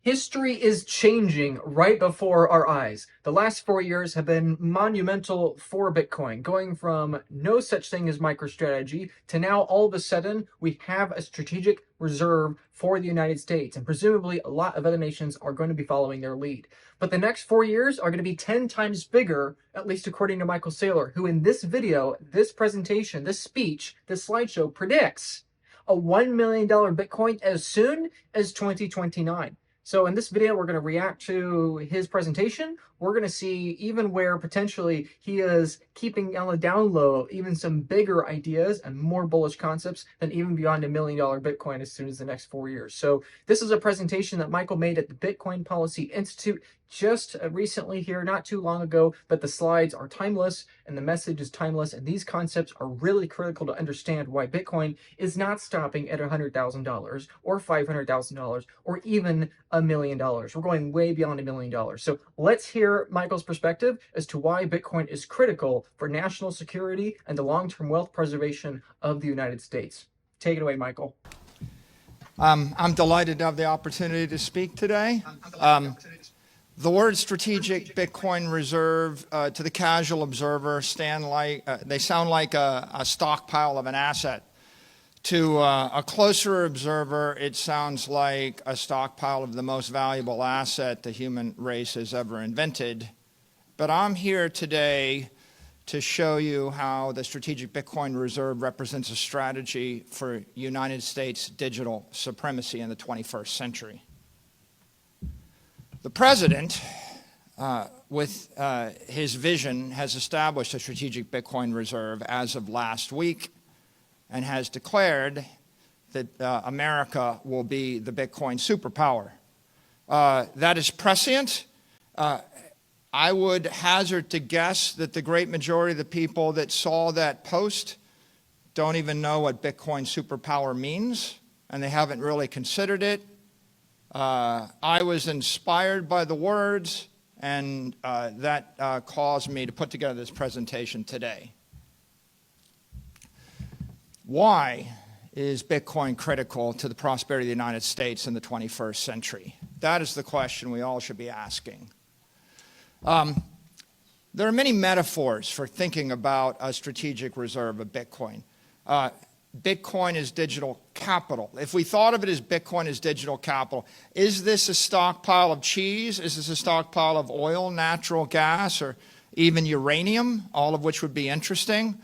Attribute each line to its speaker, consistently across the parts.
Speaker 1: History is changing right before our eyes. The last 4 years have been monumental for Bitcoin, going from no such thing as MicroStrategy to now all of a sudden we have a strategic reserve for the United States, and presumably a lot of other nations are going to be following their lead. But the next 4 years are going to be 10 times bigger, at least according to Michael Saylor, who in this video, this presentation, this speech, this slideshow predicts a $1 million Bitcoin as soon as 2029. So in this video, we're going to react to his presentation. We're going to see even where potentially he is keeping on the down low even some bigger ideas and more bullish concepts than even beyond $1 million Bitcoin as soon as the next 4 years. So this is a presentation that Michael made at the Bitcoin Policy Institute just recently here, not too long ago, but the slides are timeless and the message is timeless, and these concepts are really critical to understand why Bitcoin is not stopping at $100,000 or $500,000 or even $1 million. We're going way beyond $1 million. So let's hear Michael's perspective as to why Bitcoin is critical for national security and the long-term wealth preservation of the United States. Take it away, Michael.
Speaker 2: I'm delighted to have the opportunity to speak today. The word strategic Bitcoin reserve to the casual observer sound like a stockpile of an asset. To a closer observer, it sounds like a stockpile of the most valuable asset the human race has ever invented. But I'm here today to show you how the strategic Bitcoin reserve represents a strategy for United States digital supremacy in the 21st century. The president, with his vision, has established a strategic Bitcoin reserve as of last week and has declared that America will be the Bitcoin superpower. That is prescient. I would hazard to guess that the great majority of the people that saw that post don't even know what Bitcoin superpower means, and they haven't really considered it. I was inspired by the words, and that caused me to put together this presentation today. Why is Bitcoin critical to the prosperity of the United States in the 21st century? That is the question we all should be asking. There are many metaphors for thinking about a strategic reserve of Bitcoin. Bitcoin is digital capital. If we thought of it as Bitcoin as digital capital, is this a stockpile of cheese? Is this a stockpile of oil, natural gas, or even uranium, all of which would be interesting?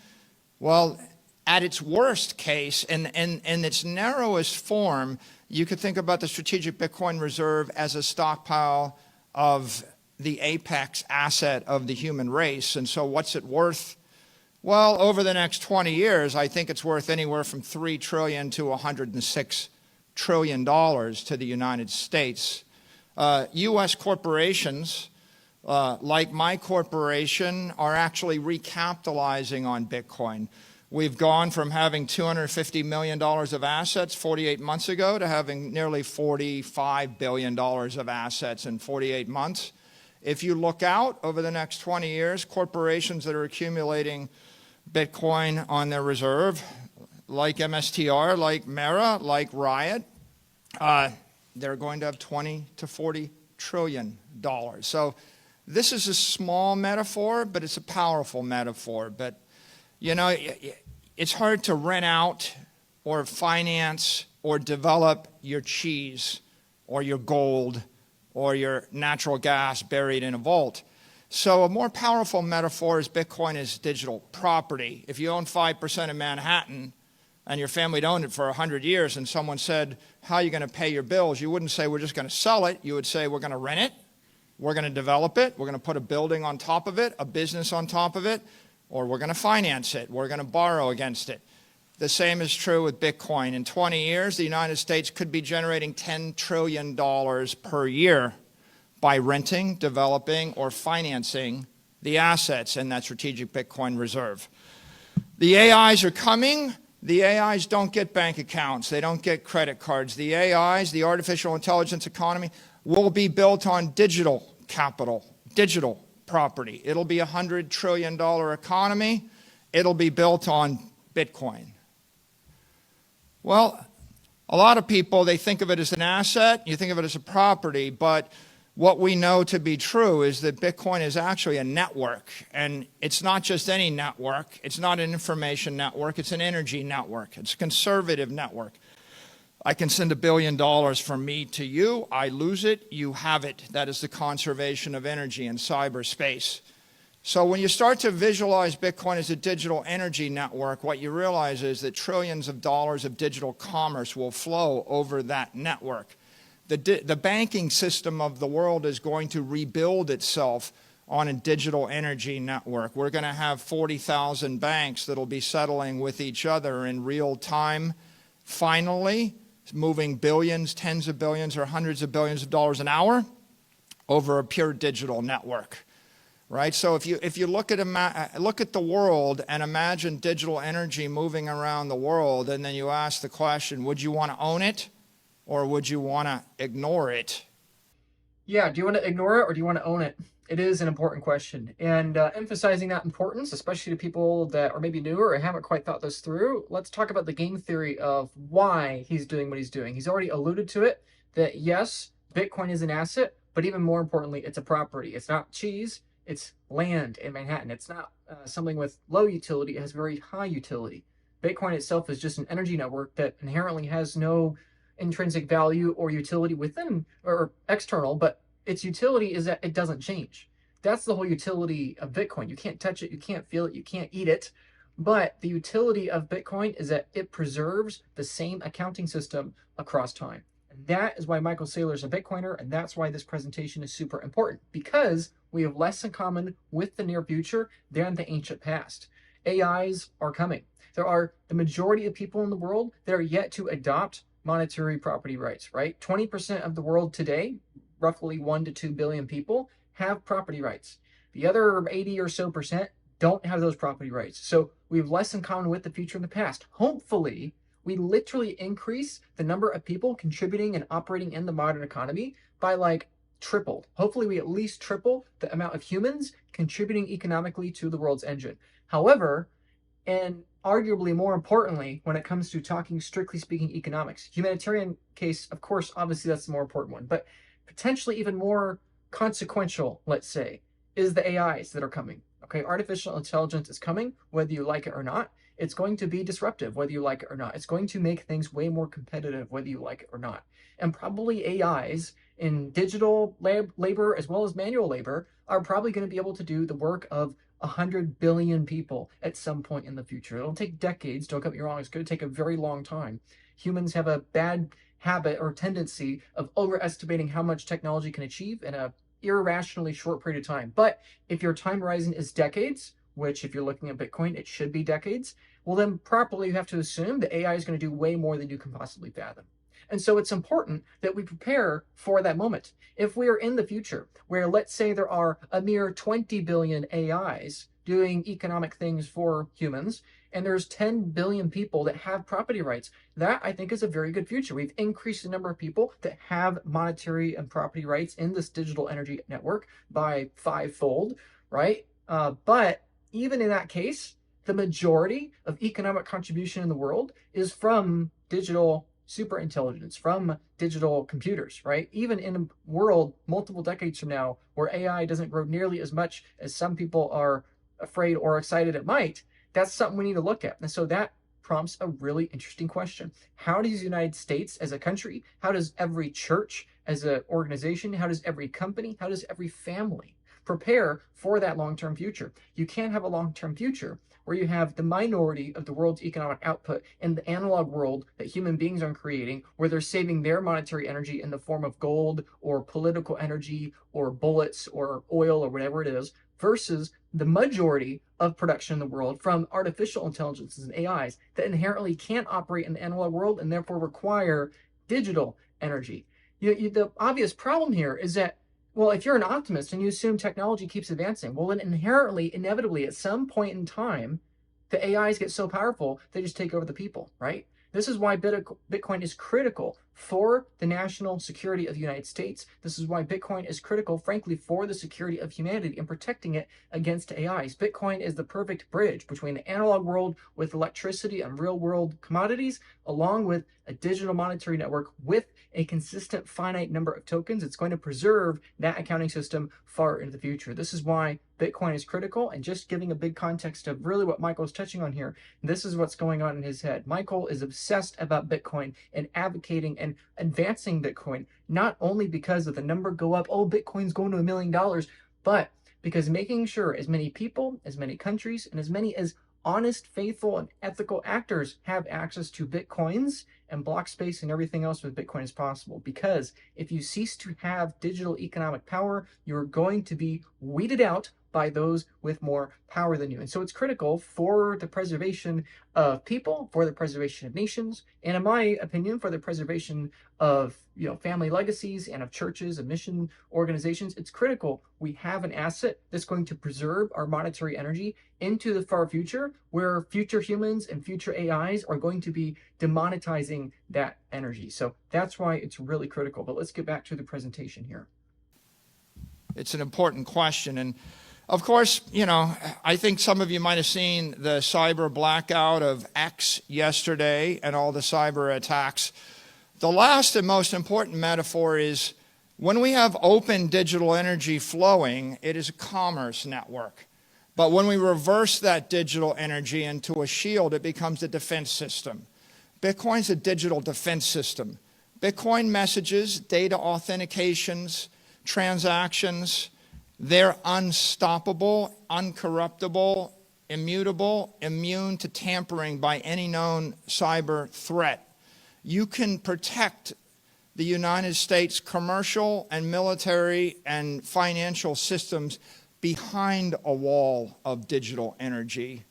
Speaker 2: Well, at its worst case, in its narrowest form, you could think about the strategic Bitcoin reserve as a stockpile of the apex asset of the human race. And so what's it worth? Well, over the next 20 years, I think it's worth anywhere from $3 trillion to $106 trillion to the United States. U.S. corporations, like my corporation, are actually recapitalizing on Bitcoin. We've gone from having $250 million of assets 48 months ago to having nearly $45 billion of assets in 48 months. If you look out over the next 20 years, corporations that are accumulating Bitcoin on their reserve, like MSTR, like Mara, like Riot, they're going to have $20 to $40 trillion. So this is a small metaphor, but it's a powerful metaphor. But, you know, it's hard to rent out or finance or develop your cheese or your gold or your natural gas buried in a vault. So a more powerful metaphor is Bitcoin is digital property. If you own 5% of Manhattan and your family had owned it for 100 years and someone said, how are you going to pay your bills? You wouldn't say, we're just going to sell it. You would say, we're going to rent it. We're going to develop it. We're going to put a building on top of it, a business on top of it, or we're going to finance it. We're going to borrow against it. The same is true with Bitcoin. In 20 years, the United States could be generating $10 trillion per year by renting, developing, or financing the assets in that strategic Bitcoin reserve. The AIs are coming. The AIs don't get bank accounts. They don't get credit cards. The AIs, the artificial intelligence economy, will be built on digital capital, digital property. It'll be a $100 trillion economy. It'll be built on Bitcoin. Well, A lot of people, they think of it as an asset, you think of it as a property, but what we know to be true is that Bitcoin is actually a network, and it's not just any network. It's not an information network. It's an energy network. It's a conservative network. I can send $1 billion from me to you. I lose it. You have it. That is the conservation of energy in cyberspace. So when you start to visualize Bitcoin as a digital energy network, what you realize is that trillions of dollars of digital commerce will flow over that network. The banking system of the world is going to rebuild itself on a digital energy network. We're going to have 40,000 banks that will be settling with each other in real time, finally, moving billions, tens of billions, or hundreds of billions of dollars an hour over a pure digital network. Right? So if you look at the world and imagine digital energy moving around the world, and then you ask the question, would you want to own it? Or would you want to ignore it?
Speaker 1: Yeah, do you want to ignore it or do you want to own it? It is an important question. And emphasizing that importance, especially to people that are maybe newer or haven't quite thought this through, let's talk about the game theory of why he's doing what he's doing. He's already alluded to it, that yes, Bitcoin is an asset, but even more importantly, it's a property. It's not cheese, it's land in Manhattan. It's not something with low utility, it has very high utility. Bitcoin itself is just an energy network that inherently has no intrinsic value or utility within or external, but its utility is that it doesn't change. That's the whole utility of Bitcoin. You can't touch it, you can't feel it, you can't eat it. But the utility of Bitcoin is that it preserves the same accounting system across time. And that is why Michael Saylor is a Bitcoiner, and that's why this presentation is super important, because we have less in common with the near future than the ancient past. AIs are coming. There are the majority of people in the world that are yet to adopt monetary property rights, right? 20% of the world today, roughly 1 to 2 billion people, have property rights. The other 80 or so percent don't have those property rights. So we have less in common with the future and the past. Hopefully, we literally increase the number of people contributing and operating in the modern economy by like tripled. Hopefully, we at least triple the amount of humans contributing economically to the world's engine. However, and arguably more importantly, when it comes to talking strictly speaking economics, humanitarian case, of course, obviously that's the more important one, but potentially even more consequential, let's say, is the AIs that are coming. Okay, artificial intelligence is coming, whether you like it or not. It's going to be disruptive, whether you like it or not. It's going to make things way more competitive, whether you like it or not. And probably AIs in digital labor as well as manual labor are probably going to be able to do the work of 100 billion people at some point in the future. It'll take decades, don't get me wrong, it's going to take a very long time. Humans have a bad habit or tendency of overestimating how much technology can achieve in a irrationally short period of time. But if your time horizon is decades, which if you're looking at Bitcoin, it should be decades, well then properly you have to assume that AI is going to do way more than you can possibly fathom. And so it's important that we prepare for that moment. If we are in the future where, let's say, there are a mere 20 billion AIs doing economic things for humans, and there's 10 billion people that have property rights, that I think is a very good future. We've increased the number of people that have monetary and property rights in this digital energy network by 5-fold, right? But even in that case, the majority of economic contribution in the world is from digital super intelligence, from digital computers, right? Even in a world multiple decades from now where AI doesn't grow nearly as much as some people are afraid or excited it might, that's something we need to look at. And so that prompts a really interesting question. How does the United States as a country, how does every church as an organization, how does every company, how does every family prepare for that long-term future? You can't have a long-term future where you have the minority of the world's economic output in the analog world that human beings are creating, where they're saving their monetary energy in the form of gold or political energy or bullets or oil or whatever it is, versus the majority of production in the world from artificial intelligences and AIs that inherently can't operate in the analog world and therefore require digital energy. The obvious problem here is that, well, if you're an optimist and you assume technology keeps advancing, well, then inherently, inevitably, at some point in time, the AIs get so powerful, they just take over the people, right? This is why Bitcoin is critical for the national security of the United States. This is why Bitcoin is critical, frankly, for the security of humanity and protecting it against AIs. Bitcoin is the perfect bridge between the analog world with electricity and real world commodities, along with a digital monetary network with a consistent finite number of tokens. It's going to preserve that accounting system far into the future. This is why Bitcoin is critical. And just giving a big context of really what Michael's touching on here, this is what's going on in his head. Michael is obsessed about Bitcoin and advocating and advancing Bitcoin, not only because of the number go up, oh, Bitcoin's going to $1 million, but because making sure as many people, as many countries, and as many as honest, faithful, and ethical actors have access to Bitcoins and block space and everything else with Bitcoin as possible. Because if you cease to have digital economic power, you're going to be weeded out by those with more power than you. And so it's critical for the preservation of people, for the preservation of nations, and in my opinion, for the preservation of family legacies and of churches and mission organizations. It's critical we have an asset that's going to preserve our monetary energy into the far future, where future humans and future AIs are going to be demonetizing that energy. So that's why it's really critical. But let's get back to the presentation here.
Speaker 2: It's an important question. And of course, I think some of you might have seen the cyber blackout of X yesterday and all the cyber attacks. The last and most important metaphor is when we have open digital energy flowing, it is a commerce network. But when we reverse that digital energy into a shield, it becomes a defense system. Bitcoin's a digital defense system. Bitcoin messages, data authentications, transactions, they're unstoppable, uncorruptible, immutable, immune to tampering by any known cyber threat. You can protect the United States commercial and military and financial systems behind a wall of digital energy.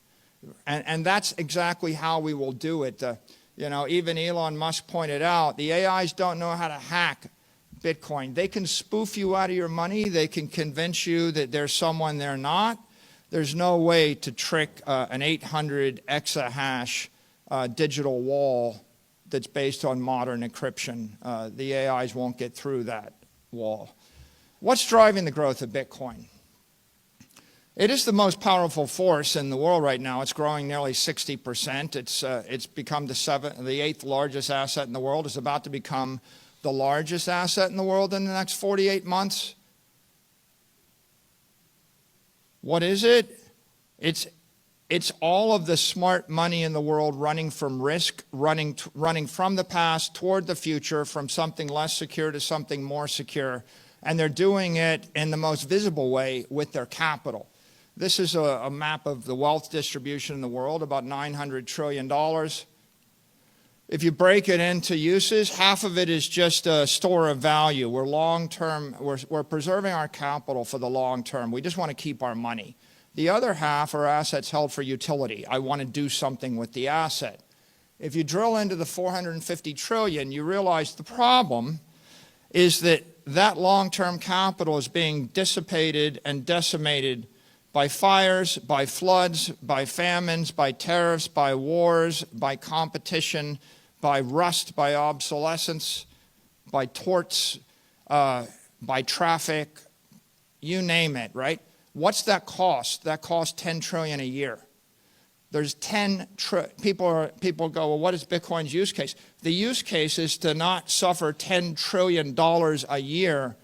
Speaker 2: And that's exactly how we will do it. Even Elon Musk pointed out, the AIs don't know how to hack Bitcoin. They can spoof you out of your money. They can convince you that there's someone they're not. There's no way to trick an 800 exahash digital wall that's based on modern encryption. The AIs won't get through that wall. What's driving the growth of Bitcoin? It is the most powerful force in the world right now. It's growing nearly 60%. It's become the eighth largest asset in the world. It's about to become the largest asset in the world in the next 48 months. What is it? It's all of the smart money in the world running from risk, running from the past toward the future, from something less secure to something more secure. And they're doing it in the most visible way with their capital. This is a map of the wealth distribution in the world, about $900 trillion. If you break it into uses, half of it is just a store of value. We're long-term, we're preserving our capital for the long term. We just want to keep our money. The other half are assets held for utility. I want to do something with the asset. If you drill into the 450 trillion, you realize the problem is that long-term capital is being dissipated and decimated by fires, by floods, by famines, by tariffs, by wars, by competition, by rust, by obsolescence, by torts, by traffic, you name it, right? What's that cost? That costs $10 trillion a year. There's people go, well, what is Bitcoin's use case? The use case is to not suffer $10 trillion a year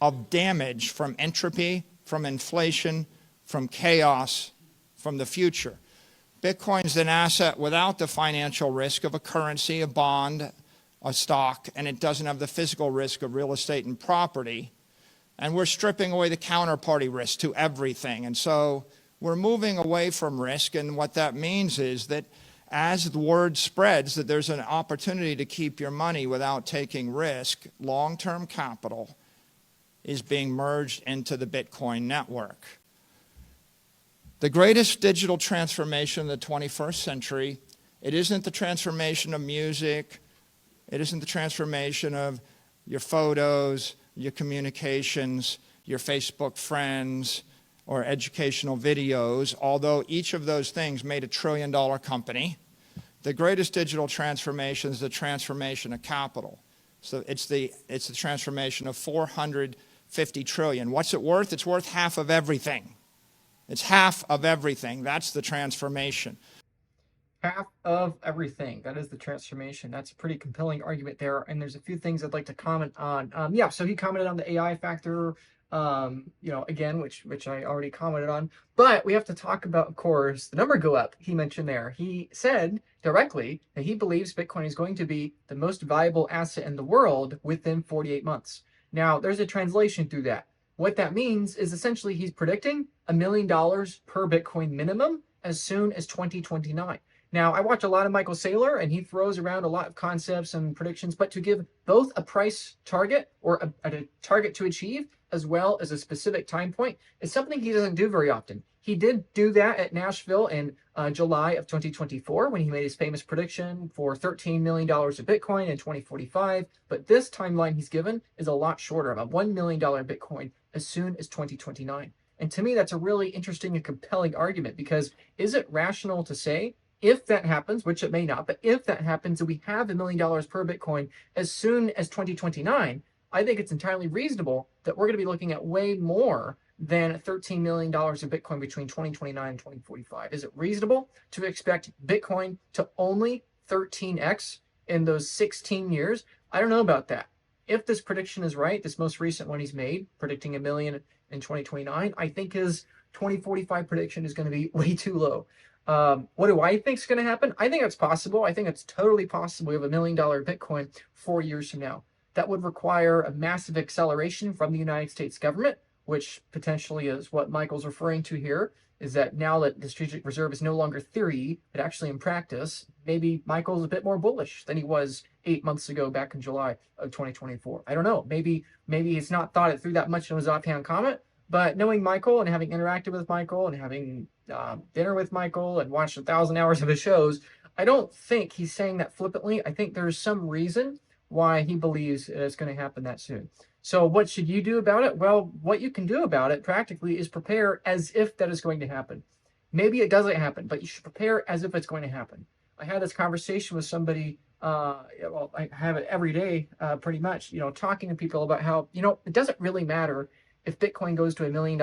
Speaker 2: of damage from entropy, from inflation, from chaos, from the future. Bitcoin's an asset without the financial risk of a currency, a bond, a stock, and it doesn't have the physical risk of real estate and property. And we're stripping away the counterparty risk to everything. And so we're moving away from risk, and what that means is that as the word spreads that there's an opportunity to keep your money without taking risk, long-term capital is being merged into the Bitcoin network. The greatest digital transformation of the 21st century, it isn't the transformation of music, it isn't the transformation of your photos, your communications, your Facebook friends, or educational videos, although each of those things made a $1 trillion company. The greatest digital transformation is the transformation of capital. So it's the transformation of 450 trillion. What's it worth? It's worth half of everything. It's half of everything. That's the transformation.
Speaker 1: Half of everything. That is the transformation. That's a pretty compelling argument there. And there's a few things I'd like to comment on. Yeah, so he commented on the AI factor, again, which I already commented on. But we have to talk about, of course, the number go up he mentioned there. He said directly that he believes Bitcoin is going to be the most valuable asset in the world within 48 months. Now, there's a translation through that. What that means is essentially he's predicting $1 million per Bitcoin minimum as soon as 2029. Now, I watch a lot of Michael Saylor, and he throws around a lot of concepts and predictions, but to give both a price target or a target to achieve, as well as a specific time point, is something he doesn't do very often. He did do that at Nashville in July of 2024 when he made his famous prediction for $13 million of Bitcoin in 2045. But this timeline he's given is a lot shorter, of a $1 million Bitcoin as soon as 2029. And to me, that's a really interesting and compelling argument, because is it rational to say, if that happens, which it may not, but if that happens and we have $1 million per Bitcoin as soon as 2029, I think it's entirely reasonable that we're going to be looking at way more than $13 million of Bitcoin between 2029 and 2045. Is it reasonable to expect Bitcoin to only 13x in those 16 years? I don't know about that. If this prediction is right, this most recent one he's made, predicting $1 million in 2029, I think his 2045 prediction is going to be way too low. What do I think is going to happen? I think it's possible. I think it's totally possible we have $1 million Bitcoin 4 years from now. That would require a massive acceleration from the United States government, which potentially is what Michael's referring to here, is that now that the strategic reserve is no longer theory, but actually in practice, maybe Michael's a bit more bullish than he was 8 months ago back in July of 2024. I don't know. Maybe he's not thought it through that much in his offhand comment, but knowing Michael and having interacted with Michael and having dinner with Michael and watched 1,000 hours of his shows, I don't think he's saying that flippantly. I think there's some reason why he believes it's going to happen that soon. So what should you do about it? Well, what you can do about it practically is prepare as if that is going to happen. Maybe it doesn't happen, but you should prepare as if it's going to happen. I had this conversation with somebody, I have it every day, pretty much, talking to people about how, it doesn't really matter if Bitcoin goes to $1 million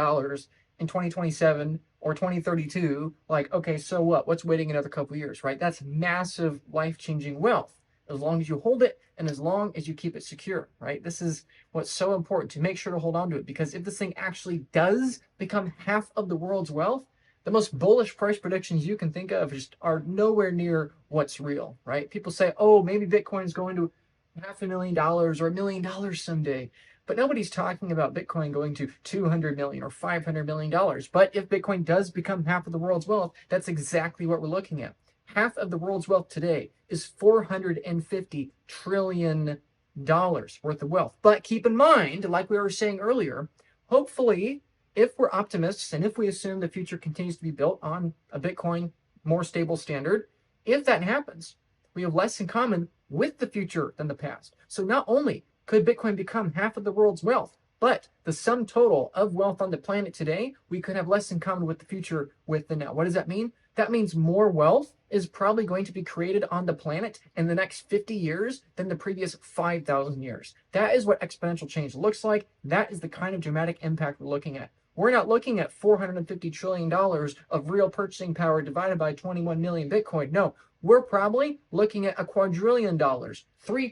Speaker 1: in 2027 or 2032. Like, okay, so what? What's waiting another couple of years, right? That's massive life-changing wealth, as long as you hold it and as long as you keep it secure, right? This is what's so important, to make sure to hold on to it, because if this thing actually does become half of the world's wealth, the most bullish price predictions you can think of just are nowhere near what's real, right? People say, oh, maybe Bitcoin is going to $500,000 or $1 million someday. But nobody's talking about Bitcoin going to $200 million or $500 million. But if Bitcoin does become half of the world's wealth, that's exactly what we're looking at. Half of the world's wealth today is $450 trillion worth of wealth. But keep in mind, like we were saying earlier, hopefully, if we're optimists and if we assume the future continues to be built on a Bitcoin more stable standard, if that happens, we have less in common with the future than the past. So not only could Bitcoin become half of the world's wealth, but the sum total of wealth on the planet today, we could have less in common with the future with the now. What does that mean? That means more wealth is probably going to be created on the planet in the next 50 years than the previous 5,000 years. That is what exponential change looks like. That is the kind of dramatic impact we're looking at. We're not looking at $450 trillion of real purchasing power divided by 21 million Bitcoin. No, we're probably looking at $1 quadrillion, $3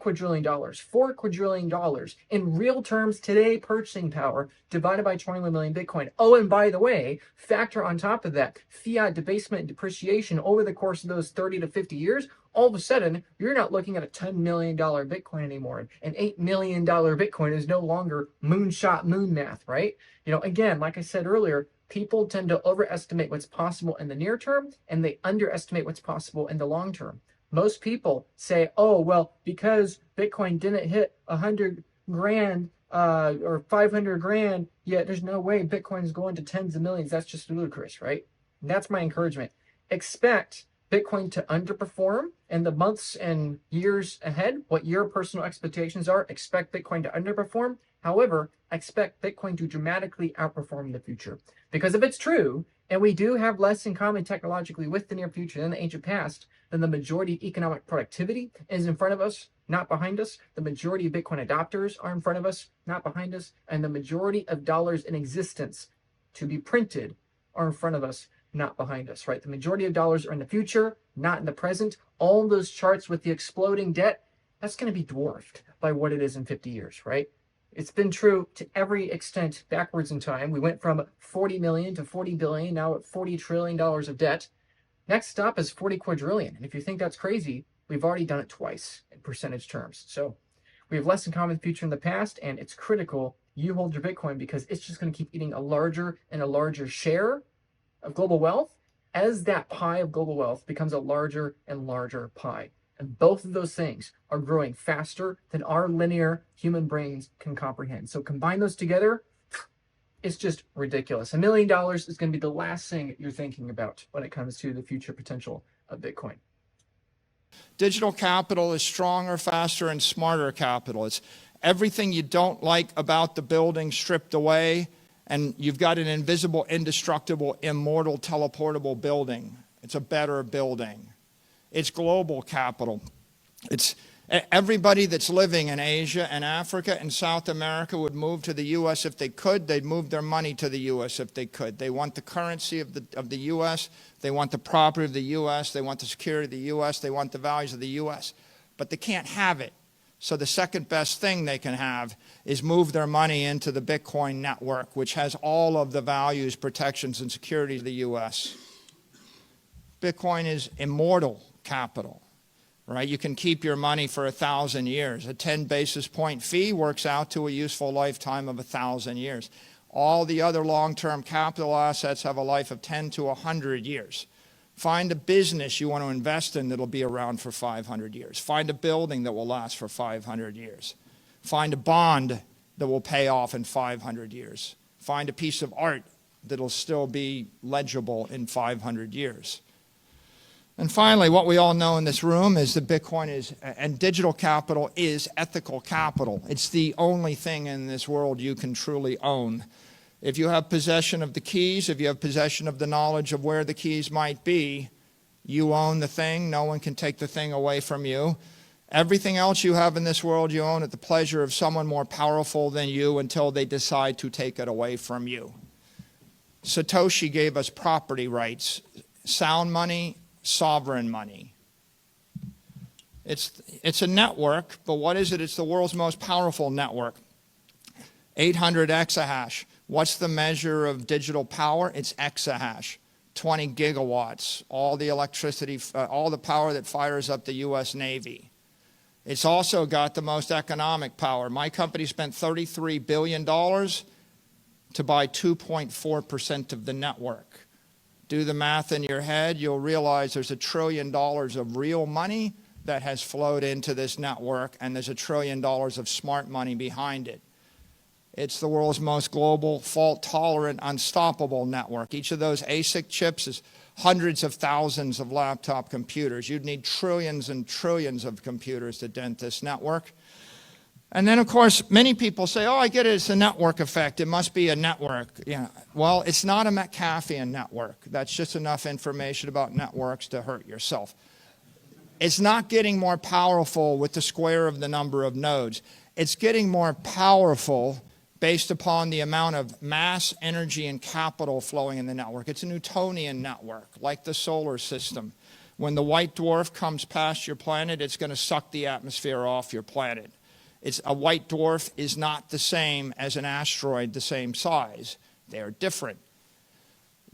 Speaker 1: quadrillion, $4 quadrillion in real terms today purchasing power divided by 21 million Bitcoin. Oh, and by the way, factor on top of that fiat debasement and depreciation over the course of those 30 to 50 years. All of a sudden, you're not looking at a $10 million Bitcoin anymore. An $8 million Bitcoin is no longer moonshot moon math, right? Again, like I said earlier, people tend to overestimate what's possible in the near term and they underestimate what's possible in the long term. Most people say, oh, well, because Bitcoin didn't hit 100 grand or 500 grand yet, there's no way Bitcoin's going to tens of millions. That's just ludicrous, right? And that's my encouragement. Expect Bitcoin to underperform in the months and years ahead. What your personal expectations are, expect Bitcoin to underperform. However, I expect Bitcoin to dramatically outperform in the future. Because if it's true, and we do have less in common technologically with the near future than the ancient past, then the majority of economic productivity is in front of us, not behind us. The majority of Bitcoin adopters are in front of us, not behind us. And the majority of dollars in existence to be printed are in front of us, not behind us, right? The majority of dollars are in the future, not in the present. All those charts with the exploding debt, that's going to be dwarfed by what it is in 50 years, right? It's been true to every extent backwards in time. We went from 40 million to 40 billion, now at $40 trillion of debt. Next stop is 40 quadrillion. And if you think that's crazy, we've already done it twice in percentage terms. So we have less in common with the future in the past, and it's critical you hold your Bitcoin because it's just going to keep eating a larger and a larger share of global wealth as that pie of global wealth becomes a larger and larger pie. And both of those things are growing faster than our linear human brains can comprehend. So combine those together, it's just ridiculous. $1 million is going to be the last thing you're thinking about when it comes to the future potential of Bitcoin.
Speaker 2: Digital capital is stronger, faster, and smarter capital. It's everything you don't like about the building stripped away, and you've got an invisible, indestructible, immortal, teleportable building. It's a better building. It's global capital. It's everybody that's living in Asia and Africa and South America would move to the U.S. if they could. They'd move their money to the U.S. if they could. They want the currency of the U.S. They want the property of the U.S. They want the security of the U.S. They want the values of the U.S. But they can't have it. So the second best thing they can have is move their money into the Bitcoin network, which has all of the values, protections, and security of the U.S. Bitcoin is immortal capital, right? You can keep your money for 1,000 years. A 10 basis point fee works out to a useful lifetime of 1,000 years. All the other long-term capital assets have a life of 10 to 100 years. Find a business you want to invest in that'll be around for 500 years. Find a building that will last for 500 years. Find a bond that will pay off in 500 years. Find a piece of art that'll still be legible in 500 years. And finally, what we all know in this room is that Bitcoin is, and digital capital is ethical capital. It's the only thing in this world you can truly own. If you have possession of the keys, if you have possession of the knowledge of where the keys might be, you own the thing. No one can take the thing away from you. Everything else you have in this world you own at the pleasure of someone more powerful than you until they decide to take it away from you. Satoshi gave us property rights, sound money, sovereign money. It's a network, but what is it? It's the world's most powerful network. 800 exahash. What's the measure of digital power? It's exahash. 20 gigawatts. All the electricity, all the power that fires up the U.S. Navy. It's also got the most economic power. My company spent $33 billion to buy 2.4% of the network. Do the math in your head, you'll realize there's $1 trillion of real money that has flowed into this network, and there's $1 trillion of smart money behind it. It's the world's most global, fault-tolerant, unstoppable network. Each of those ASIC chips is hundreds of thousands of laptop computers. You'd need trillions and trillions of computers to dent this network. And then, of course, many people say, oh, I get it, it's a network effect. It must be a network. Yeah. Well, it's not a McAfee network. That's just enough information about networks to hurt yourself. It's not getting more powerful with the square of the number of nodes. It's getting more powerful based upon the amount of mass, energy, and capital flowing in the network. It's a Newtonian network, like the solar system. When the white dwarf comes past your planet, it's going to suck the atmosphere off your planet. A white dwarf is not the same as an asteroid the same size. They are different.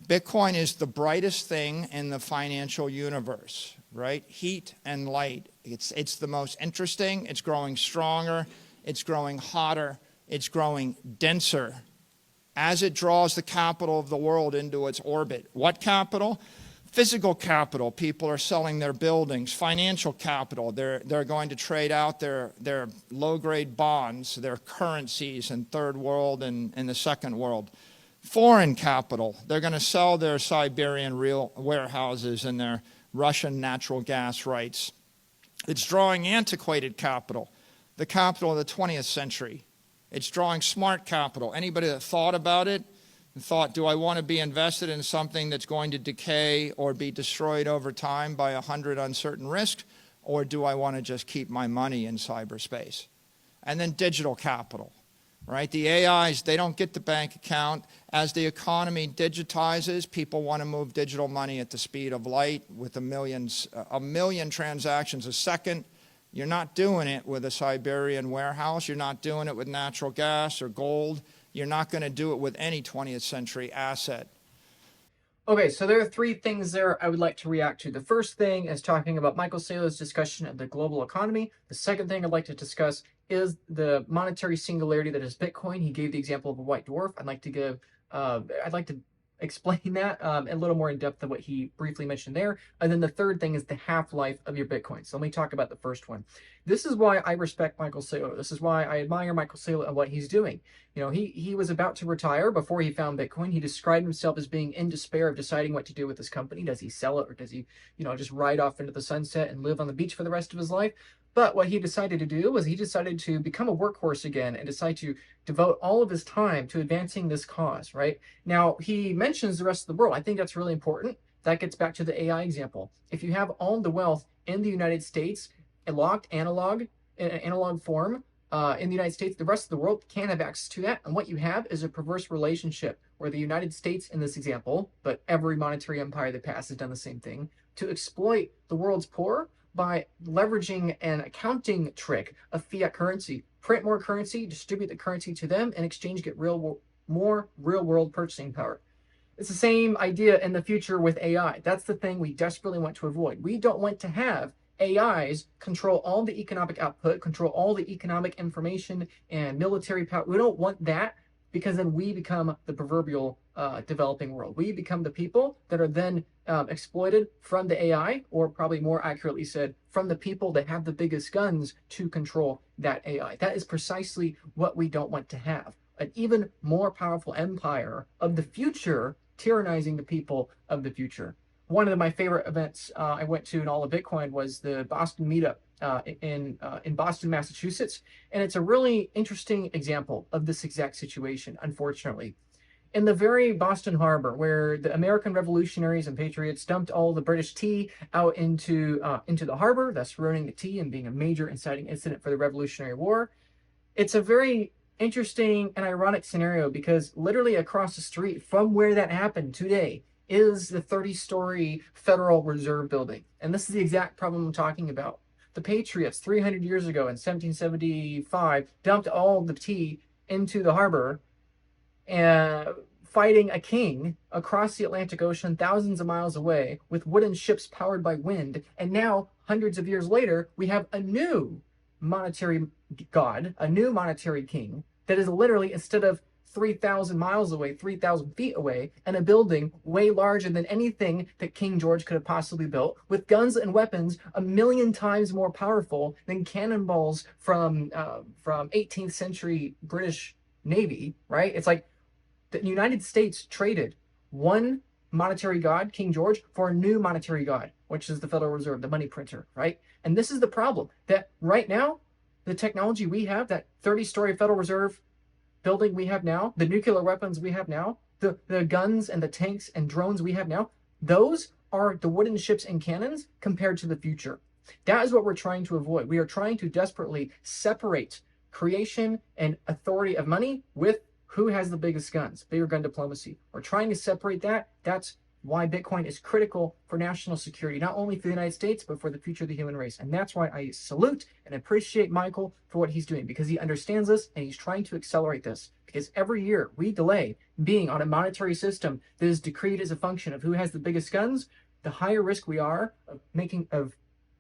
Speaker 2: Bitcoin is the brightest thing in the financial universe, right? Heat and light. It's the most interesting. It's growing stronger. It's growing hotter. It's growing denser as it draws the capital of the world into its orbit. What capital? Physical capital. People are selling their buildings. Financial capital. They're going to trade out their low-grade bonds, their currencies in third world and in the second world. Foreign capital. They're going to sell their Siberian real warehouses and their Russian natural gas rights. It's drawing antiquated capital, the capital of the 20th century. It's drawing smart capital. Anybody that thought about it and thought, do I want to be invested in something that's going to decay or be destroyed over time by 100 uncertain risks? or do I want to just keep my money in cyberspace? And then digital capital, right? The AIs, they don't get the bank account. As the economy digitizes, people want to move digital money at the speed of light with a million transactions a second. You're not doing it with a Siberian warehouse. You're not doing it with natural gas or gold. You're not going to do it with any 20th century asset.
Speaker 1: Okay, so there are three things there I would like to react to. The first thing is talking about Michael Saylor's discussion of the global economy. The second thing I'd like to discuss is the monetary singularity that is Bitcoin. He gave the example of a white dwarf. I'd like to explain that a little more in depth than what he briefly mentioned there. And then the third thing is the half-life of your Bitcoin. So let me talk about the first one. This is why I respect Michael Saylor. This is why I admire Michael Saylor and what he's doing. You know, he was about to retire before he found Bitcoin. He described himself as being in despair of deciding what to do with his company. Does he sell it, or does he, just ride off into the sunset and live on the beach for the rest of his life? But what he decided to do was he decided to become a workhorse again and decide to devote all of his time to advancing this cause, right? Now, he mentions the rest of the world. I think that's really important. That gets back to the AI example. If you have all the wealth in the United States, locked in analog form, in the United States, the rest of the world can't have access to that. And what you have is a perverse relationship where the United States, in this example, but every monetary empire that past has done the same thing, to exploit the world's poor by leveraging an accounting trick of fiat currency. Print more currency, distribute the currency to them, in exchange get more real-world purchasing power. It's the same idea in the future with AI. That's the thing we desperately want to avoid. We don't want to have AIs control all the economic output, control all the economic information and military power. We don't want that, because then we become the proverbial developing world. We become the people that are then exploited from the AI, or probably more accurately said, from the people that have the biggest guns to control that AI. That is precisely what we don't want to have. An even more powerful empire of the future tyrannizing the people of the future. One of my favorite events I went to in all of Bitcoin was the Boston meetup in Boston, Massachusetts. And it's a really interesting example of this exact situation, unfortunately. In the very Boston harbor, where the American revolutionaries and patriots dumped all the British tea out into the harbor, thus ruining the tea and being a major inciting incident for the Revolutionary War. It's a very interesting and ironic scenario, because literally across the street from where that happened today is the 30-story Federal Reserve building. And this is the exact problem I'm talking about. The Patriots 300 years ago in 1775 dumped all the tea into the harbor, and fighting a king across the Atlantic Ocean thousands of miles away with wooden ships powered by wind. And now, hundreds of years later, we have a new monetary god, a new monetary king that is literally, instead of 3,000 miles away, 3,000 feet away, and a building way larger than anything that King George could have possibly built, with guns and weapons a million times more powerful than cannonballs from 18th century British Navy, right? It's like the United States traded one monetary god, King George, for a new monetary god, which is the Federal Reserve, the money printer, right? And this is the problem, that right now, the technology we have, that 30-story Federal Reserve building we have now, the nuclear weapons we have now, the guns and the tanks and drones we have now, those are the wooden ships and cannons compared to the future. That is what we're trying to avoid. We are trying to desperately separate creation and authority of money with who has the biggest guns, bigger gun diplomacy. We're trying to separate that. That's why Bitcoin is critical for national security, not only for the United States, but for the future of the human race. And that's why I salute and appreciate Michael for what he's doing, because he understands this and he's trying to accelerate this. Because every year we delay being on a monetary system that is decreed as a function of who has the biggest guns, the higher risk we are of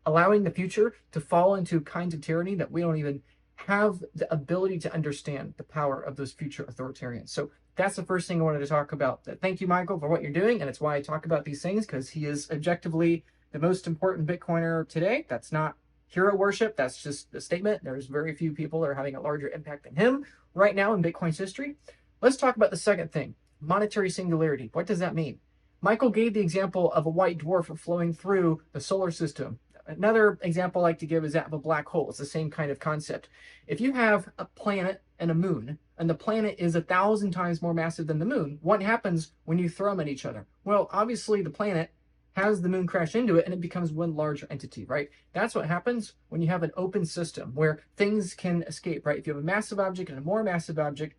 Speaker 1: allowing the future to fall into kinds of tyranny that we don't even have the ability to understand the power of those future authoritarians. So that's the first thing I wanted to talk about. Thank you, Michael, for what you're doing. And it's why I talk about these things, because he is objectively the most important Bitcoiner today. That's not hero worship. That's just a statement. There's very few people that are having a larger impact than him right now in Bitcoin's history. Let's talk about the second thing, monetary singularity. What does that mean? Michael gave the example of a white dwarf flowing through the solar system. Another example I like to give is that of a black hole. It's the same kind of concept. If you have a planet and a moon, and the planet is 1,000 times more massive than the moon, what happens when you throw them at each other? Well, obviously the planet has the moon crash into it and it becomes one larger entity, right? That's what happens when you have an open system where things can escape, right? If you have a massive object and a more massive object,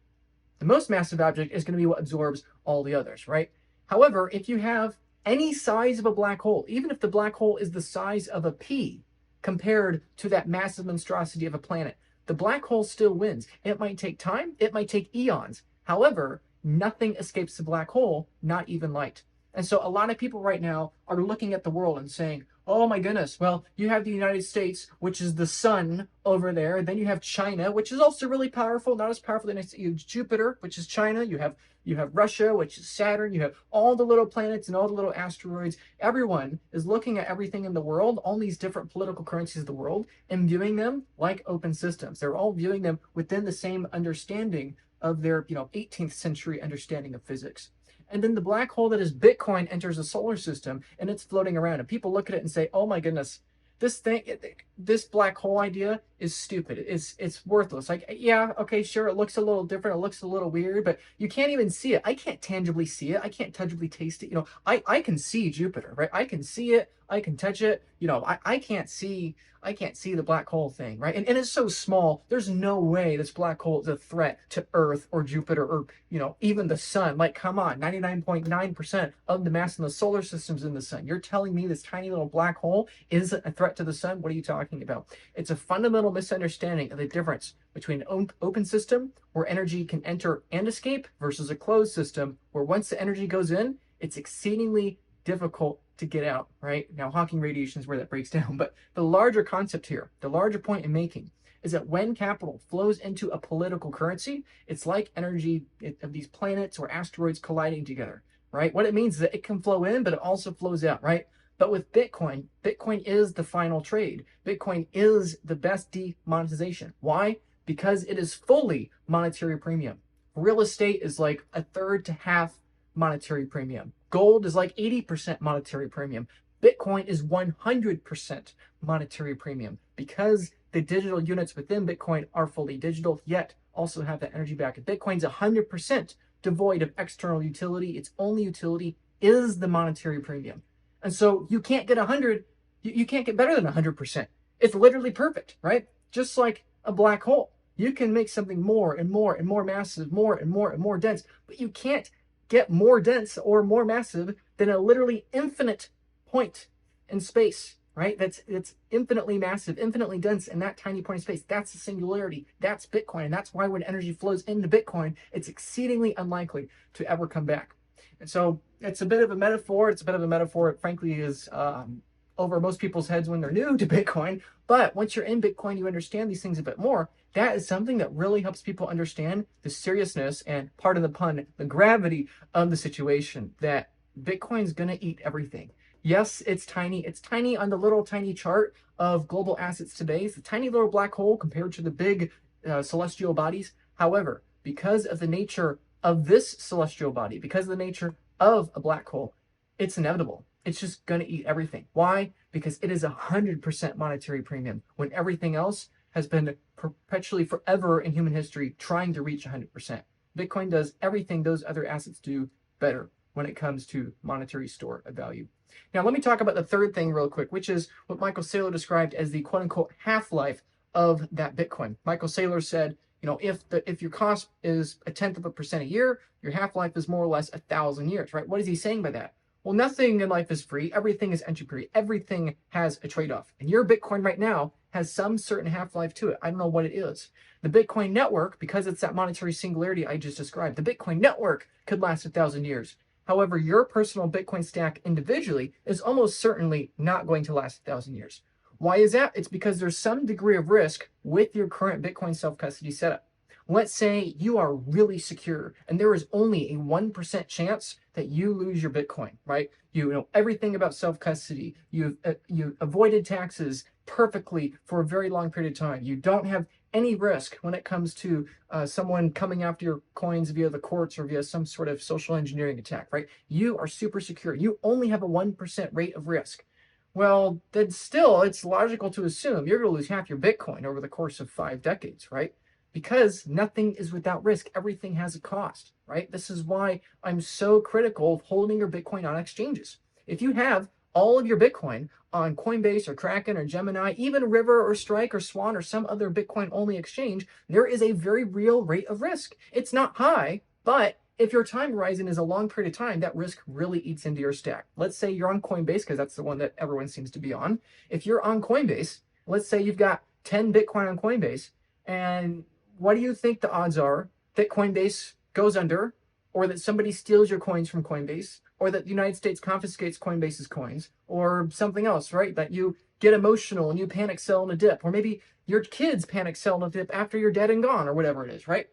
Speaker 1: the most massive object is going to be what absorbs all the others, right? However, if you have any size of a black hole, even if the black hole is the size of a pea compared to that massive monstrosity of a planet, the black hole still wins. It might take time, it might take eons. However, nothing escapes the black hole, not even light. And so a lot of people right now are looking at the world and saying, oh my goodness, well, you have the United States, which is the sun over there. Then you have China, which is also really powerful, not as powerful as Jupiter, which is China. You have Russia, which is Saturn. You have all the little planets and all the little asteroids. Everyone is looking at everything in the world, all these different political currencies of the world, and viewing them like open systems. They're all viewing them within the same understanding of their, 18th century understanding of physics. And then the black hole that is Bitcoin enters the solar system and it's floating around. And people look at it and say, oh my goodness, this black hole idea is stupid. It's worthless. Like, yeah, okay, sure, it looks a little different. It looks a little weird, but you can't even see it. I can't tangibly see it. I can't tangibly taste it. I can see Jupiter, right? I can see it. I can touch it. I can't see the black hole thing, right? And it's so small. There's no way this black hole is a threat to Earth or Jupiter or, even the sun. Like, come on, 99.9% of the mass in the solar system's in the sun. You're telling me this tiny little black hole isn't a threat to the sun? What are you talking about? It's a fundamental misunderstanding of the difference between an open system where energy can enter and escape versus a closed system where once the energy goes in, it's exceedingly difficult to get out, right? Now, Hawking radiation is where that breaks down, but the larger concept here, the larger point in making, is that when capital flows into a political currency, it's like energy of these planets or asteroids colliding together, right? What it means is that it can flow in, but it also flows out, right? But with Bitcoin, Bitcoin is the final trade. Bitcoin is the best demonetization. Why? Because it is fully monetary premium. Real estate is like a third to half monetary premium. Gold is like 80% monetary premium. Bitcoin is 100% monetary premium because the digital units within Bitcoin are fully digital, yet also have that energy back. Bitcoin's 100% devoid of external utility. Its only utility is the monetary premium. And so you can't get 100, you can't get better than 100%. It's literally perfect, right? Just like a black hole. You can make something more and more and more massive, more and more and more dense, but you can't get more dense or more massive than a literally infinite point in space, right? It's infinitely massive, infinitely dense in that tiny point of space. That's the singularity. That's Bitcoin. And that's why when energy flows into Bitcoin, it's exceedingly unlikely to ever come back. And so it's a bit of a metaphor. It's a bit of a metaphor. It frankly is over most people's heads when they're new to Bitcoin. But once you're in Bitcoin, you understand these things a bit more. That is something that really helps people understand the seriousness and, pardon the pun, the gravity of the situation, that Bitcoin's going to eat everything. Yes, it's tiny. It's tiny on the little tiny chart of global assets today. It's a tiny little black hole compared to the big celestial bodies. However, because of the nature of this celestial body, because of the nature of a black hole, it's inevitable. It's just going to eat everything. Why? Because it is 100% monetary premium when everything else has been perpetually forever in human history trying to reach 100%. Bitcoin does everything those other assets do better when it comes to monetary store of value. Now, let me talk about the third thing real quick, which is what Michael Saylor described as the quote-unquote half-life of that Bitcoin. Michael Saylor said, if your cost is 0.1% a year, your half-life is more or less 1,000 years, right? What is he saying by that? Well, nothing in life is free. Everything is entropy. Everything has a trade-off. And your Bitcoin right now has some certain half-life to it. I don't know what it is. The Bitcoin network, because it's that monetary singularity I just described, the Bitcoin network could last 1,000 years. However, your personal Bitcoin stack individually is almost certainly not going to last 1,000 years. Why is that? It's because there's some degree of risk with your current Bitcoin self-custody setup. Let's say you are really secure and there is only a 1% chance that you lose your Bitcoin, right? You know everything about self-custody. You've avoided taxes perfectly for a very long period of time. You don't have any risk when it comes to someone coming after your coins via the courts or via some sort of social engineering attack, right? You are super secure. You only have a 1% rate of risk. Well, then still, it's logical to assume you're going to lose half your Bitcoin over the course of 5 decades, right? Because nothing is without risk. Everything has a cost, right? This is why I'm so critical of holding your Bitcoin on exchanges. If you have all of your Bitcoin on Coinbase or Kraken or Gemini, even River or Strike or Swan or some other Bitcoin only exchange, there is a very real rate of risk. It's not high, but if your time horizon is a long period of time, that risk really eats into your stack. Let's say you're on Coinbase, because that's the one that everyone seems to be on. If you're on Coinbase, let's say you've got 10 Bitcoin on Coinbase, and what do you think the odds are that Coinbase goes under, or that somebody steals your coins from Coinbase, or that the United States confiscates Coinbase's coins, or something else, right? That you get emotional and you panic sell in a dip, or maybe your kids panic sell in a dip after you're dead and gone, or whatever it is, right?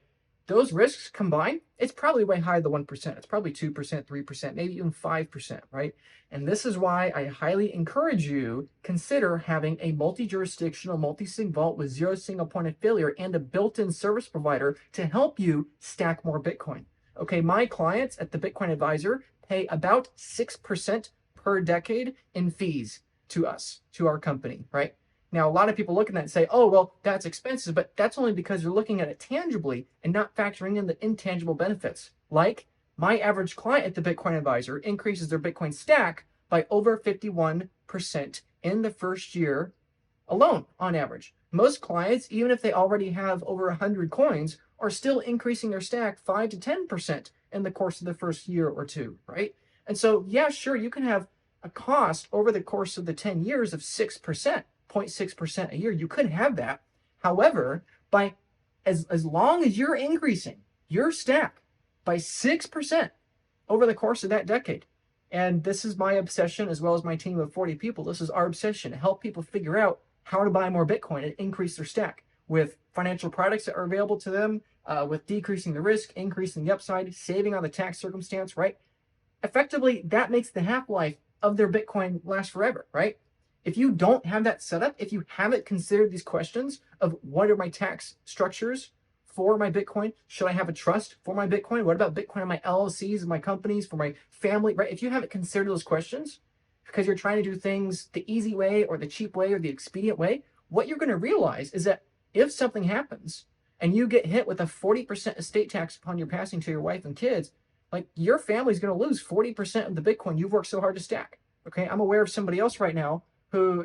Speaker 1: Those risks combined, it's probably way higher than 1%. It's probably 2%, 3%, maybe even 5%, right? And this is why I highly encourage you consider having a multi-jurisdictional, multi-sig vault with zero single point of failure and a built-in service provider to help you stack more Bitcoin. Okay, my clients at the Bitcoin Advisor pay about 6% per decade in fees to us, to our company, right? Now, a lot of people look at that and say, oh, well, that's expensive, but that's only because you're looking at it tangibly and not factoring in the intangible benefits. Like my average client at the Bitcoin Advisor increases their Bitcoin stack by over 51% in the first year alone, on average. Most clients, even if they already have over 100 coins, are still increasing their stack 5 to 10% in the course of the first year or two, right? And so, yeah, sure, you can have a cost over the course of the 10 years of 6%. 0.6% a year. You could have that. However, by as long as you're increasing your stack by 6% over the course of that decade, and this is my obsession as well as my team of 40 people, this is our obsession to help people figure out how to buy more Bitcoin and increase their stack with financial products that are available to them, with decreasing the risk, increasing the upside, saving on the tax circumstance, right? Effectively, that makes the half-life of their Bitcoin last forever, right? If you don't have that set up, if you haven't considered these questions of what are my tax structures for my Bitcoin, should I have a trust for my Bitcoin? What about Bitcoin in my LLCs and my companies, for my family, right? If you haven't considered those questions because you're trying to do things the easy way or the cheap way or the expedient way, what you're going to realize is that if something happens and you get hit with a 40% estate tax upon your passing to your wife and kids, like your family's going to lose 40% of the Bitcoin you've worked so hard to stack. Okay, I'm aware of somebody else right now who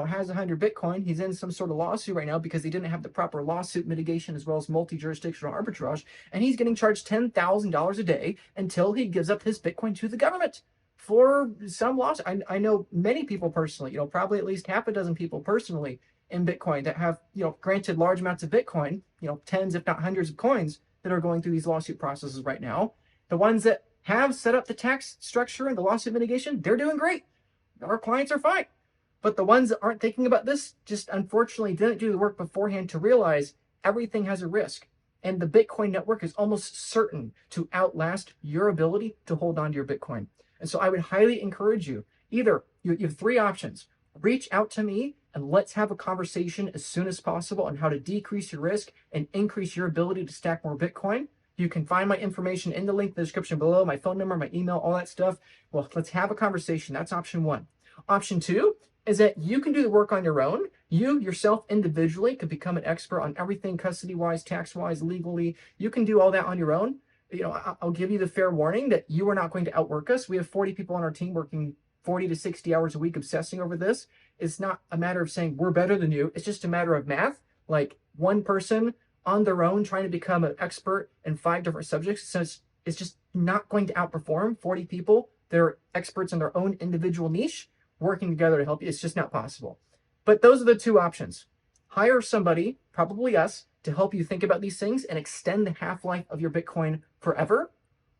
Speaker 1: has 100 Bitcoin. He's in some sort of lawsuit right now because he didn't have the proper lawsuit mitigation as well as multi-jurisdictional arbitrage, and he's getting charged $10,000 a day until he gives up his Bitcoin to the government for some loss. I know many people personally, probably at least half a dozen people personally in Bitcoin that have, granted large amounts of Bitcoin, tens if not hundreds of coins that are going through these lawsuit processes right now. The ones that have set up the tax structure and the lawsuit mitigation, they're doing great. Our clients are fine. But the ones that aren't thinking about this just unfortunately didn't do the work beforehand to realize everything has a risk. And the Bitcoin network is almost certain to outlast your ability to hold on to your Bitcoin. And so I would highly encourage you, either you have three options. Reach out to me and let's have a conversation as soon as possible on how to decrease your risk and increase your ability to stack more Bitcoin. You can find my information in the link in the description below, my phone number, my email, all that stuff. Well, let's have a conversation. That's option one. Option two is that you can do the work on your own. You yourself individually could become an expert on everything custody-wise, tax-wise, legally. You can do all that on your own. I'll give you the fair warning that you are not going to outwork us. We have 40 people on our team working 40 to 60 hours a week obsessing over this. It's not a matter of saying we're better than you. It's just a matter of math. Like one person on their own trying to become an expert in 5 different subjects. So it's just not going to outperform 40 people. They're experts in their own individual niche working together to help you. It's just not possible. But those are the two options. Hire somebody, probably us, to help you think about these things and extend the half-life of your Bitcoin forever,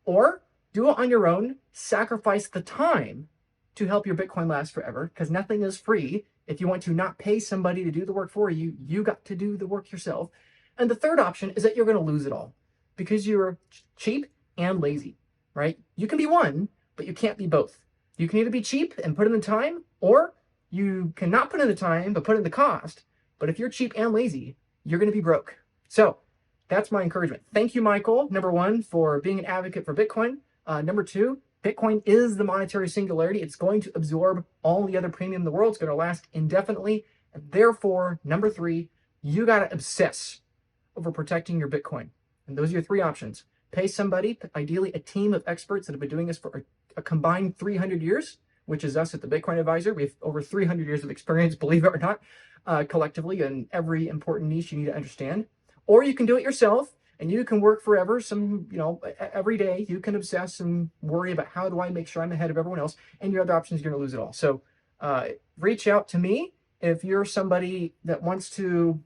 Speaker 1: or do it on your own, sacrifice the time to help your Bitcoin last forever, because nothing is free. If you want to not pay somebody to do the work for you, you got to do the work yourself. And the third option is that you're going to lose it all because you're cheap and lazy, right? You can be one, but you can't be both. You can either be cheap and put in the time, or you cannot put in the time but put in the cost. But if you're cheap and lazy, you're going to be broke. So that's my encouragement. Thank you, Michael, number one, for being an advocate for Bitcoin. Number two, Bitcoin is the monetary singularity. It's going to absorb all the other premium in the world. It's going to last indefinitely. And therefore, number three, you got to obsess over protecting your Bitcoin. And those are your three options. Pay somebody, ideally a team of experts that have been doing this for a combined 300 years, which is us at the Bitcoin Advisor. We have over 300 years of experience, believe it or not, collectively in every important niche you need to understand. Or you can do it yourself, and you can work forever. Every day you can obsess and worry about how do I make sure I'm ahead of everyone else, and your other option is going to lose it all. So reach out to me if you're somebody that wants to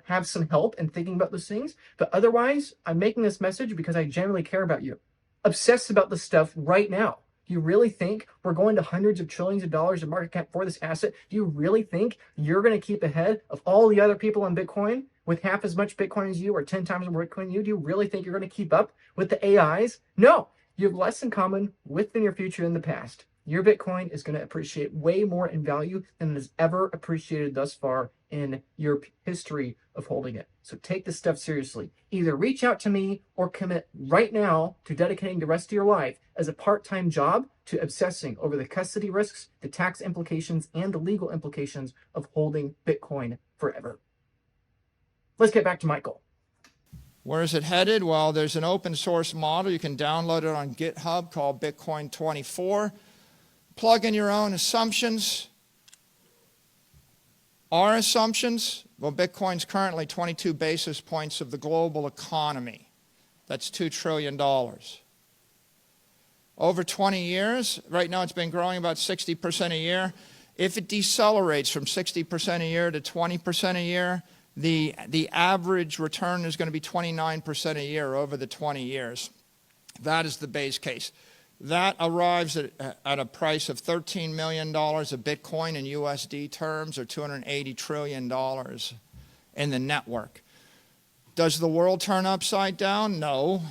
Speaker 1: have some help in thinking about those things. But otherwise, I'm making this message because I genuinely care about you. Obsess about this stuff right now. Do you really think we're going to hundreds of trillions of dollars in market cap for this asset? Do you really think you're going to keep ahead of all the other people on Bitcoin with half as much Bitcoin as you or 10 times more Bitcoin than you? Do you really think you're going to keep up with the AIs? No, you have less in common with your future than the past. Your Bitcoin is going to appreciate way more in value than it has ever appreciated thus far in your history of holding it. So take this stuff seriously. Either reach out to me or commit right now to dedicating the rest of your life as a part-time job to obsessing over the custody risks, the tax implications, and the legal implications of holding Bitcoin forever. Let's get back to Michael.
Speaker 2: Where is it headed? Well, there's an open source model. You can download it on GitHub called Bitcoin 24. Plug in your own assumptions. Our assumptions, well, Bitcoin's currently 22 basis points of the global economy. That's $2 trillion. Over 20 years, right now it's been growing about 60% a year. If it decelerates from 60% a year to 20% a year, the average return is going to be 29% a year over the 20 years. That is the base case. That arrives at a price of $13 million a Bitcoin in USD terms, or $280 trillion in the network. Does the world turn upside down? No.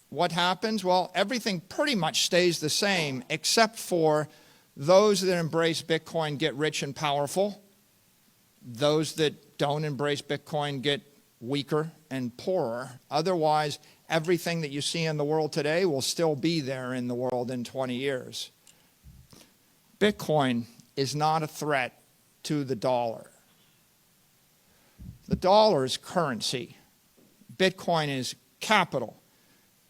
Speaker 2: What happens? Well, everything pretty much stays the same, except for those that embrace Bitcoin get rich and powerful. Those that don't embrace Bitcoin get weaker and poorer. Otherwise, everything that you see in the world today will still be there in the world in 20 years. Bitcoin is not a threat to the dollar. The dollar is currency. Bitcoin is capital.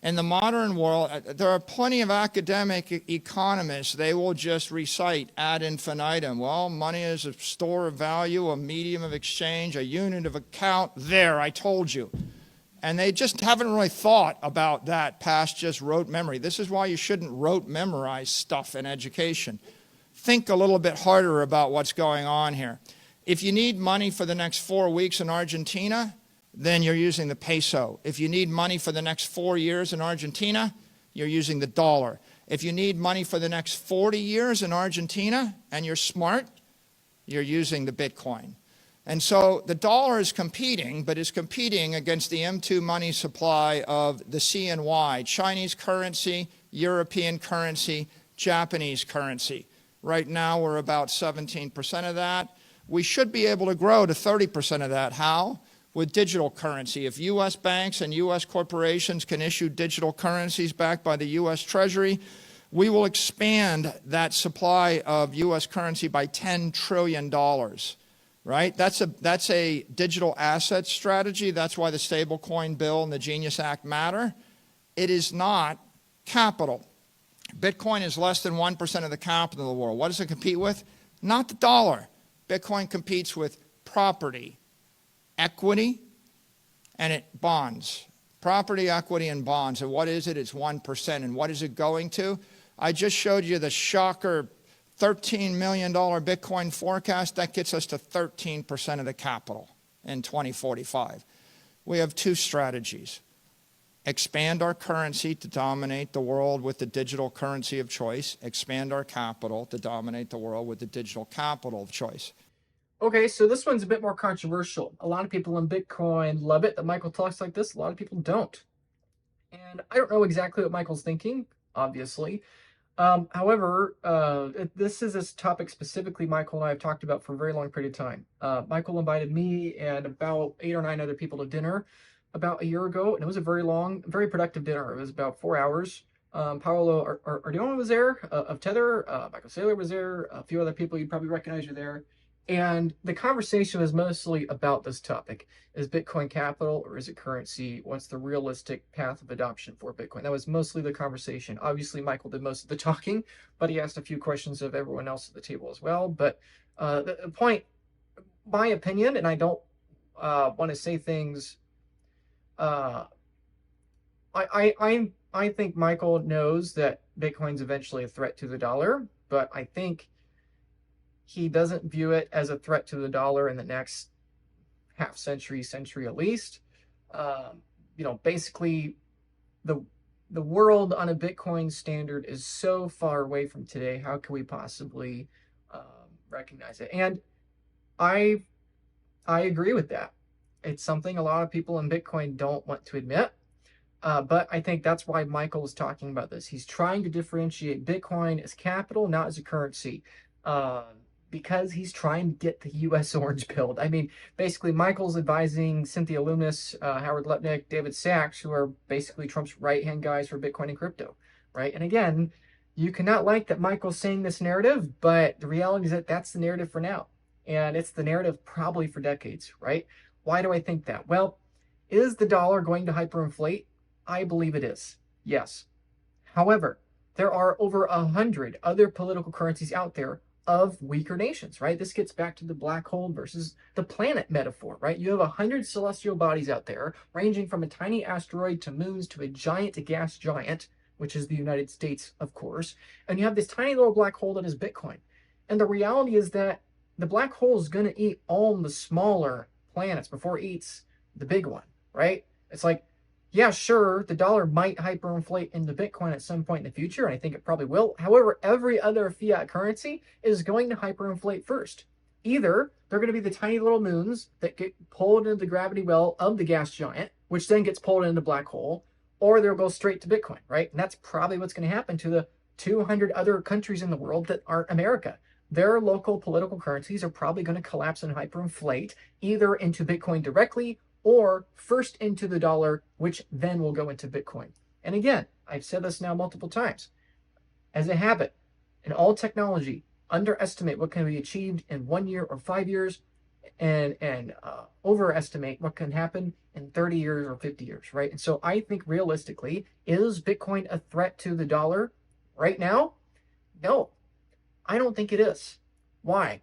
Speaker 2: In the modern world, there are plenty of academic economists. They will just recite ad infinitum. Well, money is a store of value, a medium of exchange, a unit of account. There, I told you. And they just haven't really thought about that past just rote memory. This is why you shouldn't rote memorize stuff in education. Think a little bit harder about what's going on here. If you need money for the next 4 weeks in Argentina, then you're using the peso. If you need money for the next 4 years in Argentina, you're using the dollar. If you need money for the next 40 years in Argentina and you're smart, you're using the Bitcoin. And so the dollar is competing, but is competing against the M2 money supply of the CNY, Chinese currency, European currency, Japanese currency. Right now we're about 17% of that. We should be able to grow to 30% of that. How? With digital currency. If U.S. banks and U.S. corporations can issue digital currencies backed by the U.S. Treasury, we will expand that supply of U.S. currency by $10 trillion, right? That's a digital asset strategy. That's why the stablecoin bill and the Genius Act matter. It is not capital. Bitcoin is less than 1% of the capital of the world. What does it compete with? Not the dollar. Bitcoin competes with property, equity, and bonds. Property, equity, and bonds. And what is it? It's 1%. And what is it going to? I just showed you the shocker $13 million Bitcoin forecast. That gets us to 13% of the capital in 2045. We have two strategies. Expand our currency to dominate the world with the digital currency of choice. Expand our capital to dominate the world with the digital capital of choice.
Speaker 1: Okay, so this one's a bit more controversial. A lot of people in Bitcoin love it that Michael talks like this. A lot of people don't. And I don't know exactly what Michael's thinking, obviously. However, this is a topic specifically Michael and I have talked about for a very long period of time. Michael invited me and about 8 or 9 other people to dinner about a year ago, and it was a very long, very productive dinner. It was about 4 hours. Paolo Ardione was there of Tether. Michael SAYLOR was there. A few other people you'd probably recognize were there. And the conversation was mostly about this topic. Is Bitcoin capital or is it currency? What's the realistic path of adoption for Bitcoin? That was mostly the conversation. Obviously, Michael did most of the talking, but he asked a few questions of everyone else at the table as well. But the point, my opinion, and I don't want to say things. Uh, I think Michael knows that Bitcoin's eventually a threat to the dollar, but I think he doesn't view it as a threat to the dollar in the next half century, century at least. Basically, the the world on a Bitcoin standard is so far away from today. How can we possibly recognize it? And I I agree with that. It's something a lot of people in Bitcoin don't want to admit. But I think that's why Michael is talking about this. He's trying to differentiate Bitcoin as capital, not as a currency, uh, because he's trying to get the U.S. orange pilled. I mean, basically, Michael's advising Cynthia Lummis, Howard Lutnick, David Sachs, who are basically Trump's right-hand guys for Bitcoin and crypto, right? And again, you cannot like that Michael's saying this narrative, but the reality is that that's the narrative for now. And it's the narrative probably for decades, right? Why do I think that? Well, is the dollar going to hyperinflate? I believe it is. Yes. However, there are over 100 other political currencies out there of weaker nations, right? This gets back to the black hole versus the planet metaphor, right? You have 100 celestial bodies out there, ranging from a tiny asteroid to moons to a giant gas giant, which is the United States, of course. And you have this tiny little black hole that is Bitcoin. And the reality is that the black hole is going to eat all the smaller planets before it eats the big one, right? It's like, yeah, sure, the dollar might hyperinflate into Bitcoin at some point in the future, and I think it probably will. However, every other fiat currency is going to hyperinflate first. Either they're going to be the tiny little moons that get pulled into the gravity well of the gas giant, which then gets pulled into the black hole, or they'll go straight to Bitcoin, right? And that's probably what's going to happen to the 200 other countries in the world that aren't America. Their local political currencies are probably going to collapse and hyperinflate either into Bitcoin directly or first into the dollar, which then will go into Bitcoin. And again, I've said this now multiple times. As a habit, in all technology, underestimate what can be achieved in 1 year or 5 years, and overestimate what can happen in 30 years or 50 years, right? And so I think realistically, is Bitcoin a threat to the dollar right now? No, I don't think it is. Why?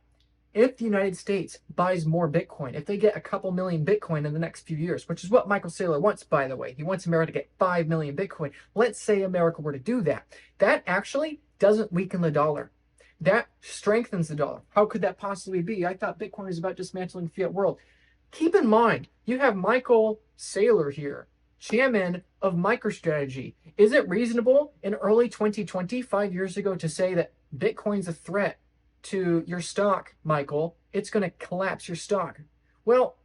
Speaker 1: If the United States buys more Bitcoin, if they get a couple million Bitcoin in the next few years, which is what Michael Saylor wants, by the way, he wants America to get 5 million Bitcoin. Let's say America were to do that. That actually doesn't weaken the dollar. That strengthens the dollar. How could that possibly be? I thought Bitcoin is about dismantling the fiat world. Keep in mind, you have Michael Saylor here, chairman of MicroStrategy. Is it reasonable in early 2020, 5 years ago, to say that Bitcoin's a threat to your stock, Michael? It's going to collapse your stock. Well,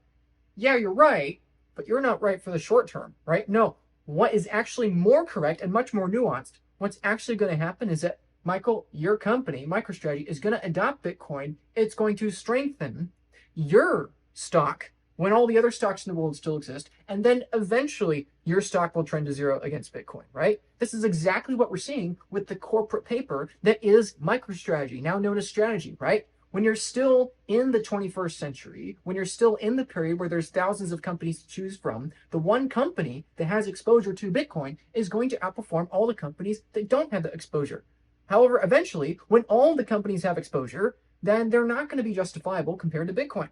Speaker 1: yeah, you're right, but you're not right for the short term, right? No, what is actually more correct and much more nuanced, what's actually going to happen is that, Michael, your company, MicroStrategy, is going to adopt Bitcoin. It's going to strengthen your stock when all the other stocks in the world still exist, and then eventually your stock will trend to zero against Bitcoin, right? This is exactly what we're seeing with the corporate paper that is MicroStrategy, now known as Strategy, right? When you're still in the 21st century, when you're still in the period where there's thousands of companies to choose from, the one company that has exposure to Bitcoin is going to outperform all the companies that don't have the exposure. However, eventually, when all the companies have exposure, then they're not going to be justifiable compared to Bitcoin.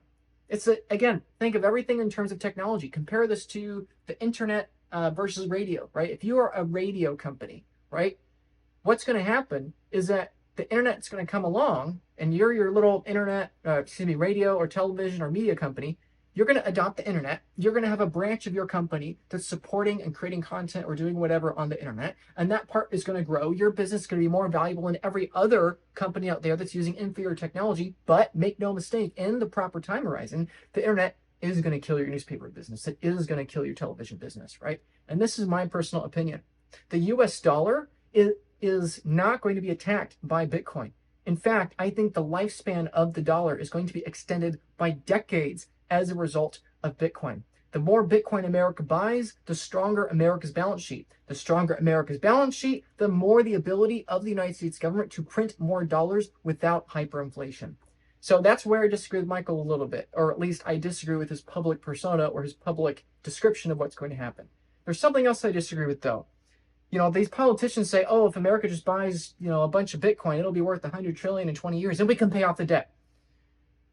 Speaker 1: Again, think of everything in terms of technology. Compare this to the internet versus radio, right? If you are a radio company, right, what's going to happen is that the internet's going to come along, and you're your little radio or television or media company. You're going to adopt the internet. You're going to have a branch of your company that's supporting and creating content or doing whatever on the internet, and that part is going to grow. Your business is going to be more valuable than every other company out there that's using inferior technology. But make no mistake, in the proper time horizon, the internet is going to kill your newspaper business. It is going to kill your television business, right? And this is my personal opinion. The US dollar is not going to be attacked by Bitcoin. In fact, I think the lifespan of the dollar is going to be extended by decades as a result of Bitcoin. The more Bitcoin America buys, the stronger America's balance sheet. The stronger America's balance sheet, the more the ability of the United States government to print more dollars without hyperinflation. So that's where I disagree with Michael a little bit, or at least I disagree with his public persona or his public description of what's going to happen. There's something else I disagree with, though. These politicians say, oh, if America just buys, a bunch of Bitcoin, it'll be worth 100 trillion in 20 years and we can pay off the debt.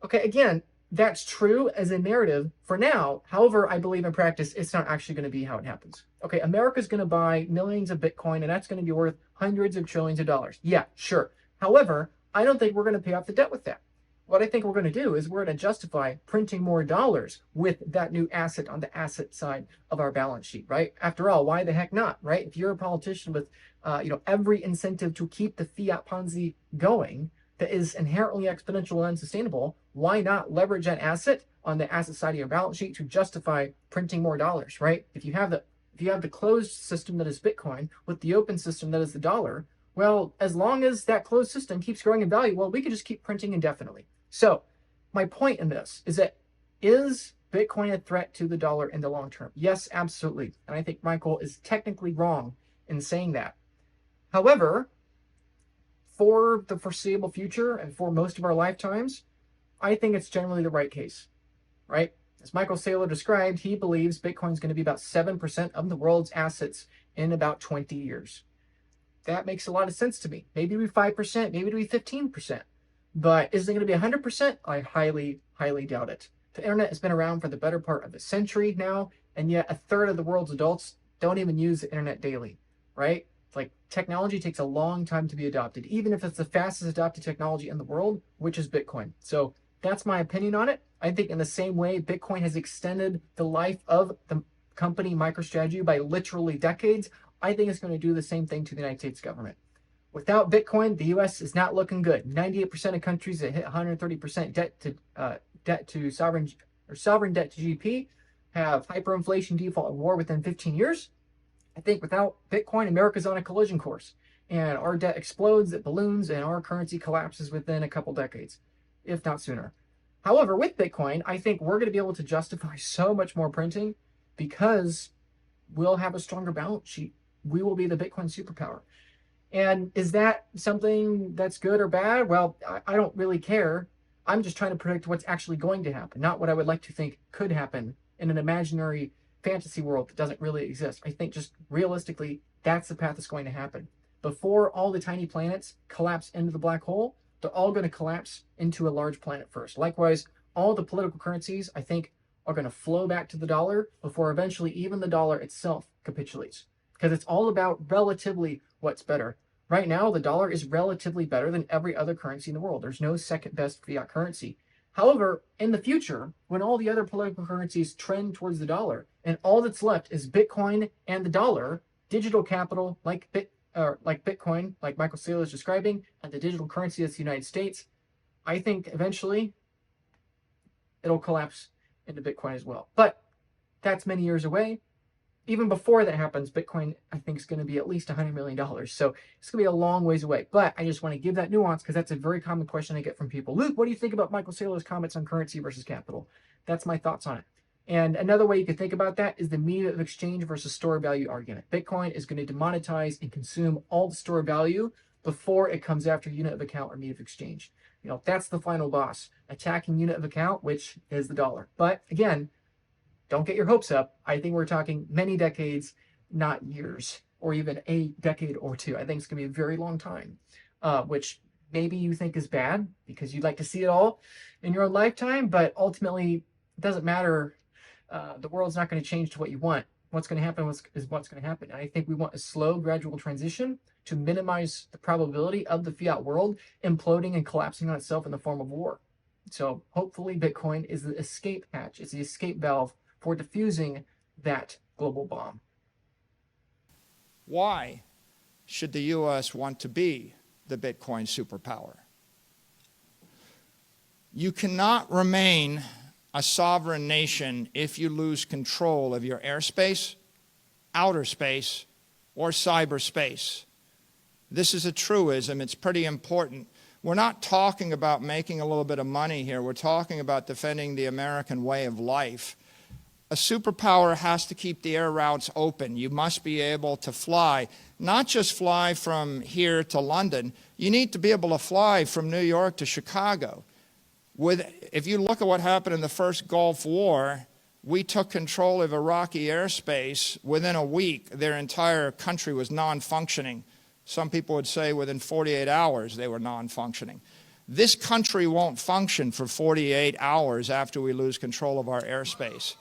Speaker 1: Okay, again, that's true as a narrative for now. However, I believe in practice, it's not actually going to be how it happens. Okay, America's going to buy millions of Bitcoin and that's going to be worth hundreds of trillions of dollars. Yeah, sure. However, I don't think we're going to pay off the debt with that. What I think we're going to do is we're going to justify printing more dollars with that new asset on the asset side of our balance sheet, right? After all, why the heck not, right? If you're a politician with, every incentive to keep the fiat Ponzi going that is inherently exponential and unsustainable, why not leverage that asset on the asset side of your balance sheet to justify printing more dollars, right? If you have the closed system that is Bitcoin with the open system that is the dollar, well, as long as that closed system keeps growing in value, well, we could just keep printing indefinitely. So my point in this is that is Bitcoin a threat to the dollar in the long term? Yes, absolutely. And I think Michael is technically wrong in saying that. However, for the foreseeable future and for most of our lifetimes, I think it's generally the right case, right? As Michael Saylor described, he believes Bitcoin is going to be about 7% of the world's assets in about 20 years. That makes a lot of sense to me. Maybe it'll be 5%, maybe it'll be 15%. But is it going to be 100%? I highly, highly doubt it. The internet has been around for the better part of a century now, and yet a third of the world's adults don't even use the internet daily, right? It's like technology takes a long time to be adopted, even if it's the fastest adopted technology in the world, which is Bitcoin. So that's my opinion on it. I think in the same way, Bitcoin has extended the life of the company MicroStrategy by literally decades. I think it's going to do the same thing to the United States government. Without Bitcoin, the U.S. is not looking good. 98% of countries that hit 130% debt to sovereign debt to GDP have hyperinflation, default, and war within 15 years. I think without Bitcoin, America's on a collision course, and our debt explodes, it balloons, and our currency collapses within a couple decades, if not sooner. However, with Bitcoin, I think we're going to be able to justify so much more printing because we'll have a stronger balance sheet. We will be the Bitcoin superpower. And is that something that's good or bad? Well, I don't really care. I'm just trying to predict what's actually going to happen, not what I would like to think could happen in an imaginary fantasy world that doesn't really exist. I think just realistically, that's the path that's going to happen. Before all the tiny planets collapse into the black hole, they're all going to collapse into a large planet first. Likewise, all the political currencies, I think, are going to flow back to the dollar before eventually even the dollar itself capitulates. Because it's all about relatively what's better. Right now, the dollar is relatively better than every other currency in the world. There's no second best fiat currency. However, in the future, when all the other political currencies trend towards the dollar, and all that's left is Bitcoin and the dollar, digital capital like Bitcoin, like Michael Saylor is describing, and the digital currency that's the United States, I think eventually it'll collapse into Bitcoin as well. But that's many years away. Even before that happens, Bitcoin, I think, is going to be at least $100 million. So it's going to be a long ways away. But I just want to give that nuance because that's a very common question I get from people. Luke, what do you think about Michael Saylor's comments on currency versus capital? That's my thoughts on it. And another way you could think about that is the medium of exchange versus store value argument. Bitcoin is going to demonetize and consume all the store value before it comes after unit of account or medium of exchange. That's the final boss, attacking unit of account, which is the dollar. But again, don't get your hopes up. I think we're talking many decades, not years, or even a decade or two. I think it's going to be a very long time, which maybe you think is bad because you'd like to see it all in your own lifetime, but ultimately it doesn't matter. The world's not going to change to what you want. What's going to happen is what's going to happen. And I think we want a slow, gradual transition to minimize the probability of the fiat world imploding and collapsing on itself in the form of war. So hopefully Bitcoin is the escape hatch. It's the escape valve for diffusing that global bomb.
Speaker 2: Why should the U.S. want to be the Bitcoin superpower? You cannot remain a sovereign nation if you lose control of your airspace, outer space, or cyberspace. This is a truism. It's pretty important. We're not talking about making a little bit of money here. We're talking about defending the American way of life. A superpower has to keep the air routes open. You must be able to fly, not just fly from here to London. You need to be able to fly from New York to Chicago. If you look at what happened in the first Gulf War, we took control of Iraqi airspace. Within a week, their entire country was non-functioning. Some people would say within 48 hours they were non-functioning. This country won't function for 48 hours after we lose control of our airspace.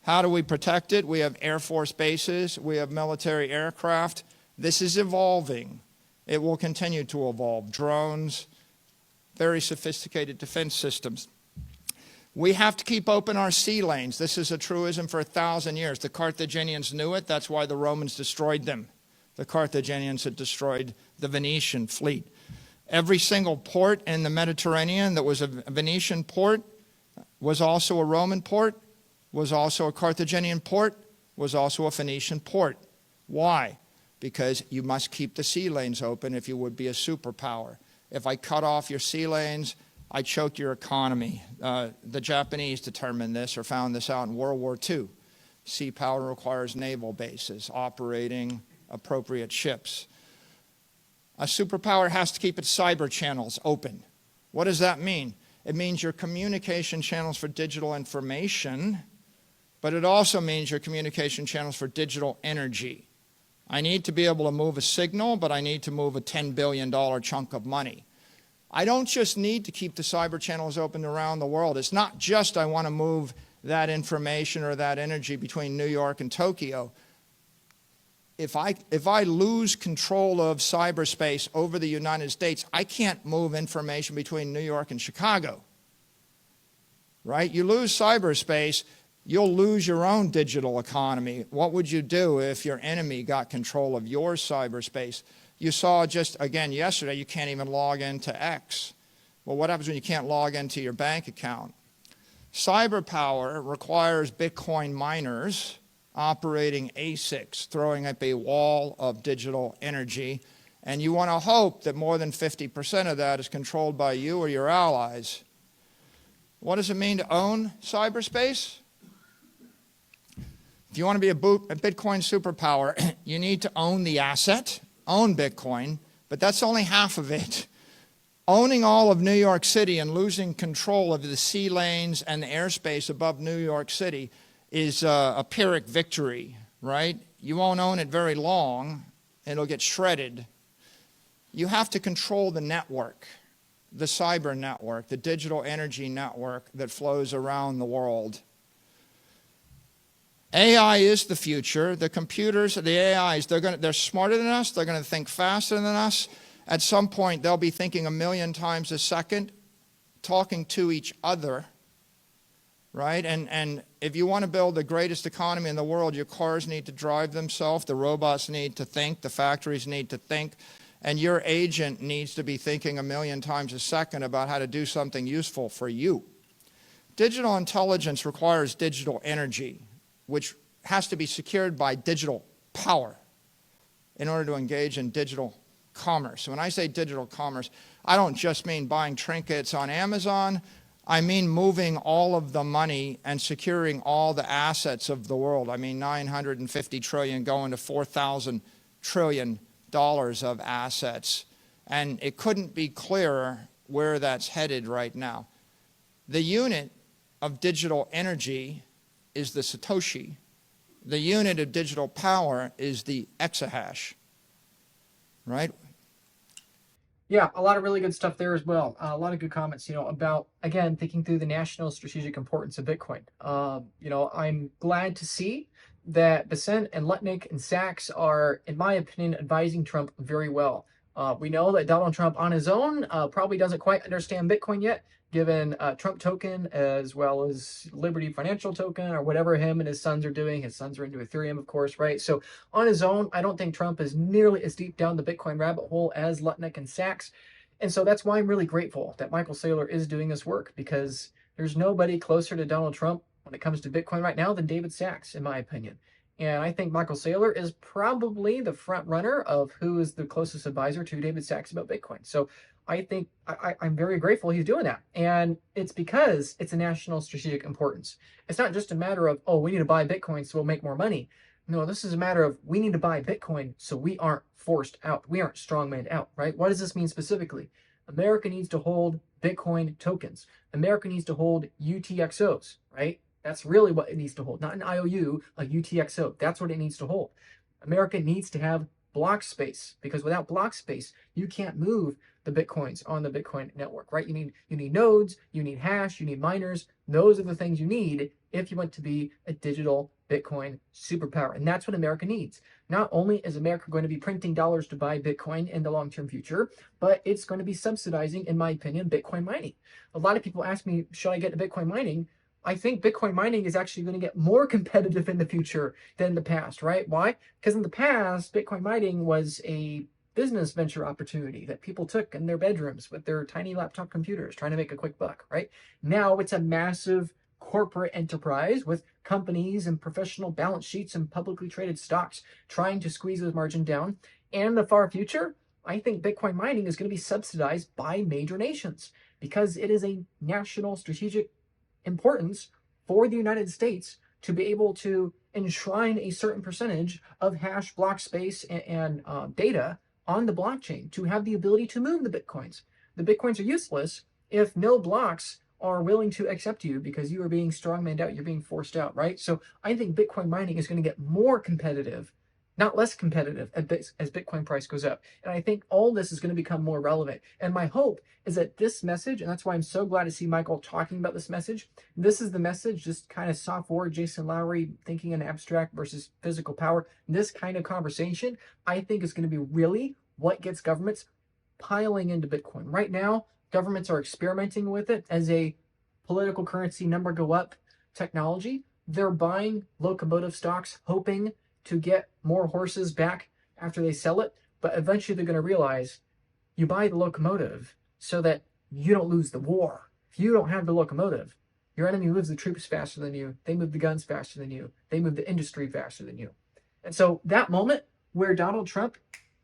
Speaker 2: How do we protect it? We have Air Force bases. We have military aircraft. This is evolving. It will continue to evolve. Drones, very sophisticated defense systems. We have to keep open our sea lanes. This is a truism for 1,000 years. The Carthaginians knew it. That's why the Romans destroyed them. The Carthaginians had destroyed the Venetian fleet. Every single port in the Mediterranean that was a Venetian port was also a Roman port, was also a Carthaginian port, was also a Phoenician port. Why? Because you must keep the sea lanes open if you would be a superpower. If I cut off your sea lanes, I choke your economy. The Japanese determined this or found this out in World War II. Sea power requires naval bases operating appropriate ships. A superpower has to keep its cyber channels open. What does that mean? It means your communication channels for digital information, but it also means your communication channels for digital energy. I need to be able to move a signal, but I need to move a $10 billion chunk of money. I don't just need to keep the cyber channels open around the world. It's not just I want to move that information or that energy between New York and Tokyo. If I lose control of cyberspace over the United States, I can't move information between New York and Chicago. Right? You lose cyberspace, you'll lose your own digital economy. What would you do if your enemy got control of your cyberspace? You saw just, again, yesterday, you can't even log into X. Well, what happens when you can't log into your bank account? Cyber power requires Bitcoin miners operating ASICs, throwing up a wall of digital energy. And you want to hope that more than 50% of that is controlled by you or your allies. What does it mean to own cyberspace? If you want to be a Bitcoin superpower, you need to own the asset, own Bitcoin, but that's only half of it. Owning all of New York City and losing control of the sea lanes and the airspace above New York City is a Pyrrhic victory, right? You won't own it very long. It'll get shredded. You have to control the network, the cyber network, the digital energy network that flows around the world. AI is the future. The computers, the AIs, they're smarter than us. They're going to think faster than us. At some point, they'll be thinking 1,000,000 times a second, talking to each other, right? And if you want to build the greatest economy in the world, your cars need to drive themselves, the robots need to think, the factories need to think, and your agent needs to be thinking 1,000,000 times a second about how to do something useful for you. Digital intelligence requires digital energy, which has to be secured by digital power in order to engage in digital commerce. When I say digital commerce, I don't just mean buying trinkets on Amazon. I mean moving all of the money and securing all the assets of the world. I mean 950 trillion going to 4,000 trillion dollars of assets. And it couldn't be clearer where that's headed right now. The unit of digital energy is the Satoshi. The unit of digital power is the exahash, right?
Speaker 1: Yeah, a lot of really good stuff there as well. A lot of good comments, about, again, thinking through the national strategic importance of Bitcoin. I'm glad to see that Bessent and Lutnick and Sachs are, in my opinion, advising Trump very well. We know that Donald Trump on his own probably doesn't quite understand Bitcoin yet, given Trump token as well as Liberty Financial token or whatever him and his sons are doing. His sons are into Ethereum, of course, right? So on his own, I don't think Trump is nearly as deep down the Bitcoin rabbit hole as Lutnick and Sachs. And so that's why I'm really grateful that Michael Saylor is doing this work, because there's nobody closer to Donald Trump when it comes to Bitcoin right now than David Sachs, in my opinion. And I think Michael Saylor is probably the front runner of who is the closest advisor to David Sachs about Bitcoin. So I think I'm very grateful he's doing that. And it's because it's a national strategic importance. It's not just a matter of, oh, we need to buy Bitcoin so we'll make more money. No, this is a matter of we need to buy Bitcoin so we aren't forced out. We aren't strongmaned out, right? What does this mean specifically? America needs to hold Bitcoin tokens. America needs to hold UTXOs, right? That's really what it needs to hold, not an IOU, a UTXO. That's what it needs to hold. America needs to have block space, because without block space, you can't move the Bitcoins on the Bitcoin network, right? You need nodes, you need hash, you need miners. Those are the things you need if you want to be a digital Bitcoin superpower. And that's what America needs. Not only is America going to be printing dollars to buy Bitcoin in the long-term future, but it's going to be subsidizing, in my opinion, Bitcoin mining. A lot of people ask me, should I get into Bitcoin mining? I think Bitcoin mining is actually going to get more competitive in the future than the past, right? Why? Because in the past, Bitcoin mining was a business venture opportunity that people took in their bedrooms with their tiny laptop computers trying to make a quick buck, right? Now it's a massive corporate enterprise with companies and professional balance sheets and publicly traded stocks trying to squeeze those margin down. And in the far future, I think Bitcoin mining is going to be subsidized by major nations because it is a national strategic importance for the United States to be able to enshrine a certain percentage of hash block space and data on the blockchain to have the ability to move the Bitcoins. The Bitcoins are useless if no blocks are willing to accept you because you are being strongmaned out, you're being forced out, right? So I think Bitcoin mining is going to get more competitive, not less competitive as Bitcoin price goes up. And I think all this is going to become more relevant. And my hope is that this message, and that's why I'm so glad to see Michael talking about this message, this is the message, just kind of soft word, Jason Lowery thinking in abstract versus physical power. This kind of conversation, I think is going to be really what gets governments piling into Bitcoin. Right now, governments are experimenting with it as a political currency number go up technology. They're buying locomotive stocks, hoping to get more horses back after they sell it. But eventually they're going to realize you buy the locomotive so that you don't lose the war. If you don't have the locomotive, your enemy moves the troops faster than you. They move the guns faster than you. They move the industry faster than you. And so that moment where Donald Trump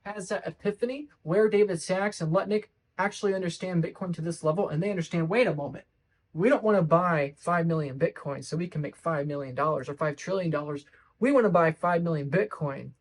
Speaker 1: has that epiphany, where David Sachs and Lutnick actually understand Bitcoin to this level, and they understand, wait a moment, we don't want to buy 5 million Bitcoin so we can make $5 million or $5 trillion. We want to buy 5 million Bitcoin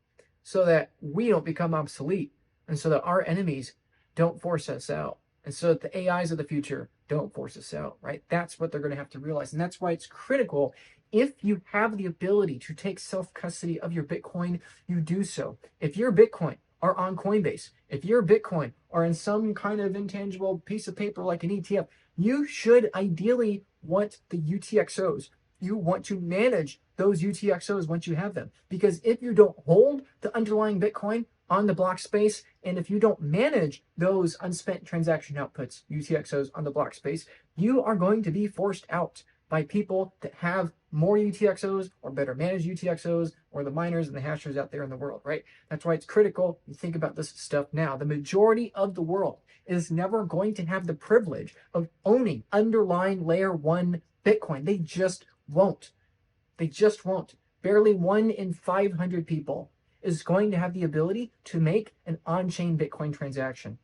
Speaker 1: so that we don't become obsolete and so that our enemies don't force us out. And so that the AIs of the future don't force us out, right? That's what they're going to have to realize. And that's why it's critical. If you have the ability to take self-custody of your Bitcoin, you do so. If your Bitcoin are on Coinbase, if your Bitcoin are in some kind of intangible piece of paper like an ETF, you should ideally want the UTXOs. You want to manage those UTXOs once you have them. Because if you don't hold the underlying Bitcoin on the block space, and if you don't manage those unspent transaction outputs, UTXOs on the block space, you are going to be forced out by people that have more UTXOs or better managed UTXOs, or the miners and the hashers out there in the world, right? That's why it's critical you think about this stuff now. The majority of the world is never going to have the privilege of owning underlying layer 1 Bitcoin. They just won't. They just won't. Barely 1 in 500 people is going to have the ability to make an on-chain Bitcoin transaction.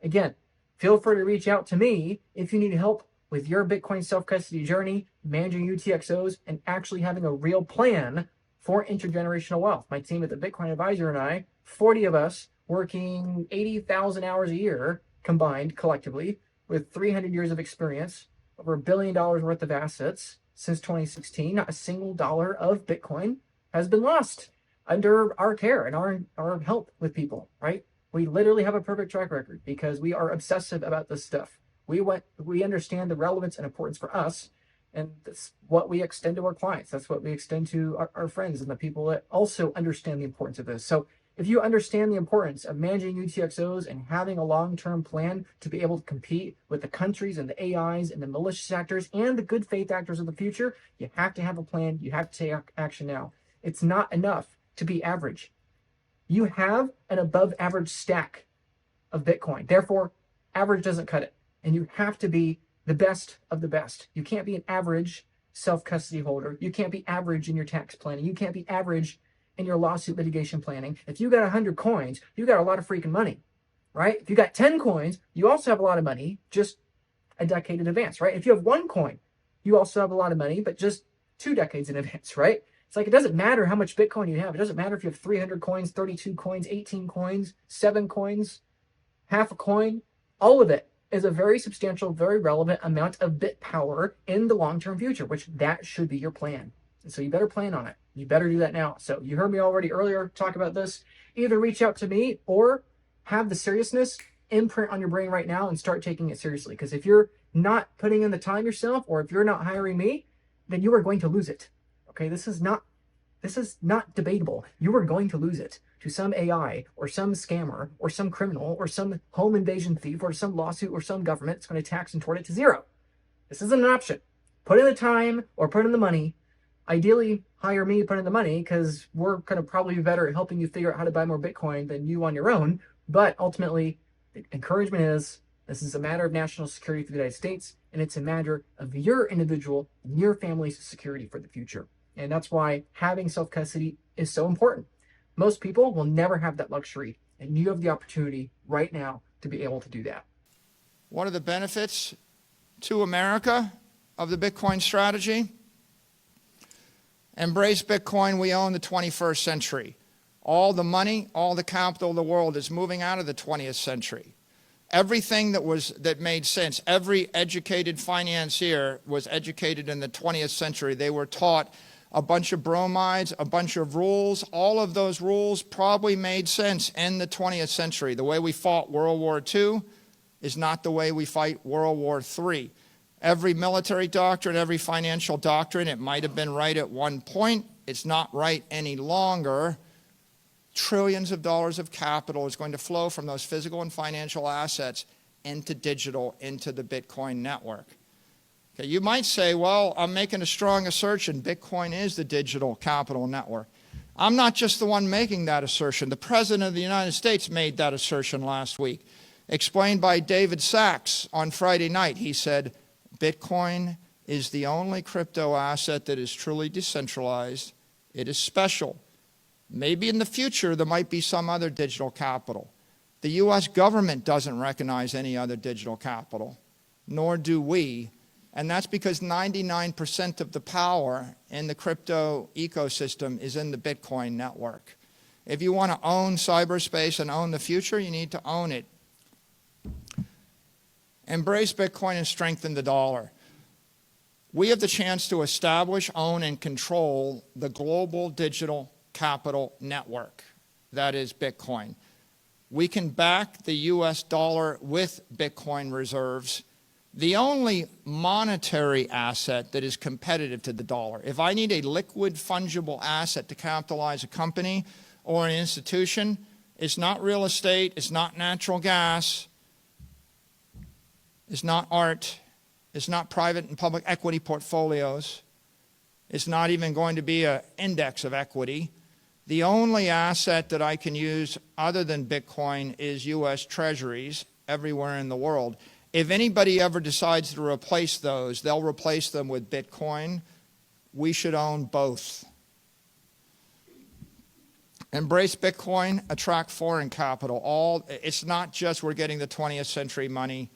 Speaker 1: Again, feel free to reach out to me if you need help with your Bitcoin self-custody journey, managing UTXOs, and actually having a real plan for intergenerational wealth. My team at the Bitcoin Advisor and I, 40 of us working 80,000 hours a year combined collectively with 300 years of experience, over $1 billion worth of assets since 2016. Not a single dollar of Bitcoin has been lost under our care and our help with people, right? We literally have a perfect track record because we are obsessive about this stuff. We understand the relevance and importance for us, and that's what we extend to our clients. That's what we extend to our friends and the people that also understand the importance of this. So if you understand the importance of managing UTXOs and having a long-term plan to be able to compete with the countries and the AIs and the malicious actors and the good faith actors of the future, you have to have a plan. You have to take action now. It's not enough to be average. You have an above average stack of Bitcoin. Therefore, average doesn't cut it. And you have to be the best of the best. You can't be an average self-custody holder. You can't be average in your tax planning. You can't be average in your lawsuit litigation planning. If you got 100 coins, you got a lot of freaking money, right? If you got 10 coins, you also have a lot of money, just a decade in advance, right? If you have 1 coin, you also have a lot of money, but just 2 decades in advance, right? It's like, it doesn't matter how much Bitcoin you have. It doesn't matter if you have 300 coins, 32 coins, 18 coins, 7 coins, half a coin, all of it is a very substantial, very relevant amount of bit power in the long-term future, which that should be your plan. So you better plan on it. You better do that now. So you heard me already earlier talk about this. Either reach out to me or have the seriousness imprint on your brain right now and start taking it seriously. Because if you're not putting in the time yourself, or if you're not hiring me, then you are going to lose it. Okay, this is not debatable. You are going to lose it to some AI or some scammer or some criminal or some home invasion thief or some lawsuit or some government that's going to tax and tort it to zero. This isn't an option. Put in the time or put in the money. Ideally, hire me, put in the money, because we're going to probably be better at helping you figure out how to buy more Bitcoin than you on your own. But ultimately, the encouragement is this is a matter of national security for the United States, and it's a matter of your individual and your family's security for the future. And that's why having self-custody is so important. Most people will never have that luxury, and you have the opportunity right now to be able to do that.
Speaker 2: What are the benefits to America of the Bitcoin strategy? Embrace Bitcoin, we own the 21st century. All the money, all the capital of the world is moving out of the 20th century. Everything that made sense, every educated financier was educated in the 20th century. They were taught a bunch of bromides, a bunch of rules. All of those rules probably made sense in the 20th century. The way we fought World War II is not the way we fight World War III. Every military doctrine, every financial doctrine, it might have been right at one point. It's not right any longer. Trillions of dollars of capital is going to flow from those physical and financial assets into digital, into the Bitcoin network. Okay, you might say, well, I'm making a strong assertion. Bitcoin is the digital capital network. I'm not just the one making that assertion. The President of the United States made that assertion last week, explained by David Sachs on Friday night. He said, Bitcoin is the only crypto asset that is truly decentralized. It is special. Maybe in the future there might be some other digital capital. The U.S. government doesn't recognize any other digital capital, nor do we. And that's because 99% of the power in the crypto ecosystem is in the Bitcoin network. If you want to own cyberspace and own the future, you need to own it. Embrace Bitcoin and strengthen the dollar. We have the chance to establish, own, and control the global digital capital network. That is Bitcoin. We can back the US dollar with Bitcoin reserves, the only monetary asset that is competitive to the dollar. If I need a liquid fungible asset to capitalize a company or an institution, it's not real estate, it's not natural gas, it's not art, it's not private and public equity portfolios, it's not even going to be an index of equity. The only asset that I can use other than Bitcoin is US Treasuries everywhere in the world. If anybody ever decides to replace those, they'll replace them with Bitcoin. We should own both. Embrace Bitcoin, attract foreign capital. It's not just we're getting the 20th century money,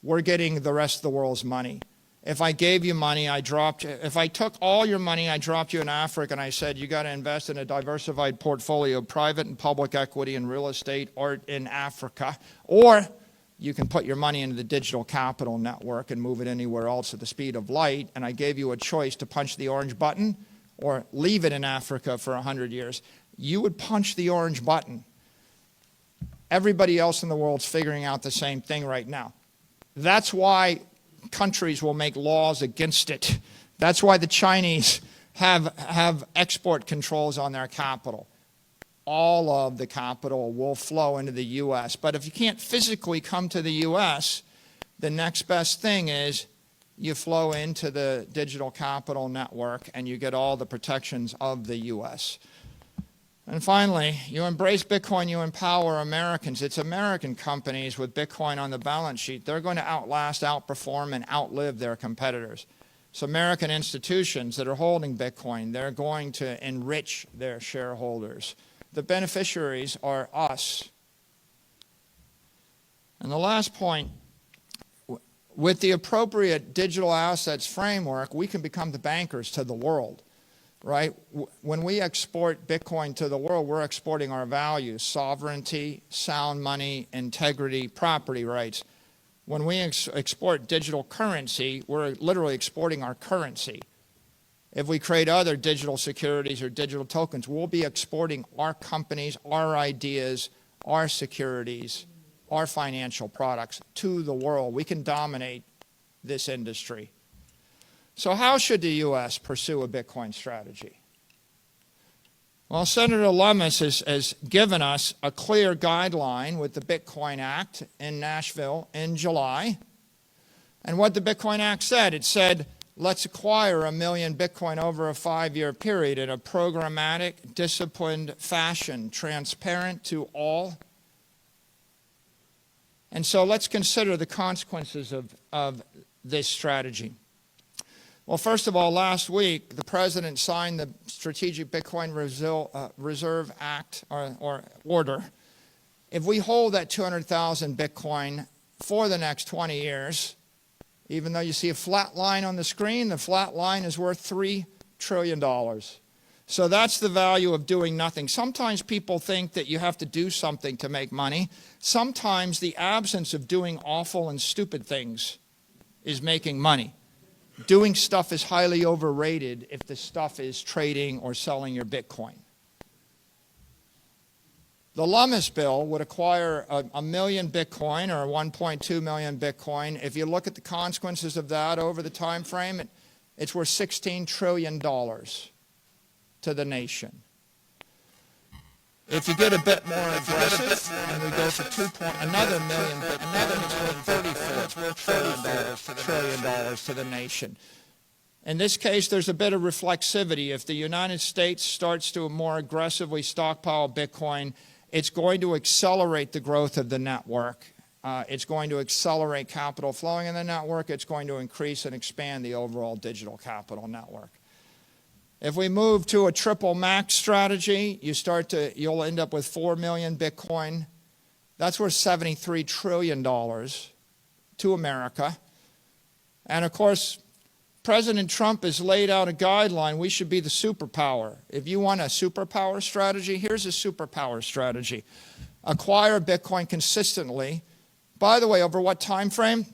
Speaker 2: we're getting the rest of the world's money. If I gave you money, if I took all your money, I dropped you in Africa and I said, you got to invest in a diversified portfolio of private and public equity and real estate art in Africa, or you can put your money into the digital capital network and move it anywhere else at the speed of light, and I gave you a choice to punch the orange button or leave it in Africa for 100 years, you would punch the orange button. Everybody else in the world's figuring out the same thing right now. That's why countries will make laws against it. That's why the Chinese have export controls on their capital. All of the capital will flow into the U.S. But if you can't physically come to the U.S., the next best thing is you flow into the digital capital network and you get all the protections of the U.S. And finally, you embrace Bitcoin, you empower Americans. It's American companies with Bitcoin on the balance sheet. They're going to outlast, outperform, and outlive their competitors. It's American institutions that are holding Bitcoin. They're going to enrich their shareholders. The beneficiaries are us. And the last point, with the appropriate digital assets framework, we can become the bankers to the world. Right? When we export Bitcoin to the world, we're exporting our values: sovereignty, sound money, integrity, property rights. When we export digital currency, we're literally exporting our currency. If we create other digital securities or digital tokens, we'll be exporting our companies, our ideas, our securities, our financial products to the world. We can dominate this industry. So how should the U.S. pursue a Bitcoin strategy? Well, Senator Lummis has given us a clear guideline with the Bitcoin Act in Nashville in July. And what the Bitcoin Act said, it said, let's acquire 1 million Bitcoin over a 5-year period in a programmatic, disciplined fashion, transparent to all. And so let's consider the consequences of this strategy. Well, first of all, last week, the President signed the Strategic Bitcoin Reserve Act or order. If we hold that 200,000 Bitcoin for the next 20 years, even though you see a flat line on the screen, the flat line is worth $3 trillion. So that's the value of doing nothing. Sometimes people think that you have to do something to make money. Sometimes the absence of doing awful and stupid things is making money. Doing stuff is highly overrated if the stuff is trading or selling your Bitcoin. The Lummis bill would acquire a million Bitcoin or 1.2 million Bitcoin. If you look at the consequences of that over the time frame, it's worth $16 trillion to the nation. If you get a bit more aggressive, and we go for another million Bitcoin, it's worth $34 trillion to the nation. In this case, there's a bit of reflexivity. If the United States starts to more aggressively stockpile Bitcoin, it's going to accelerate the growth of the network. It's going to accelerate capital flowing in the network. It's going to increase and expand the overall digital capital network. If we move to a triple max strategy, you'll end up with 4 million Bitcoin. That's worth $73 trillion to America. And of course, President Trump has laid out a guideline. We should be the superpower. If you want a superpower strategy, here's a superpower strategy. Acquire Bitcoin consistently. By the way, over what time frame?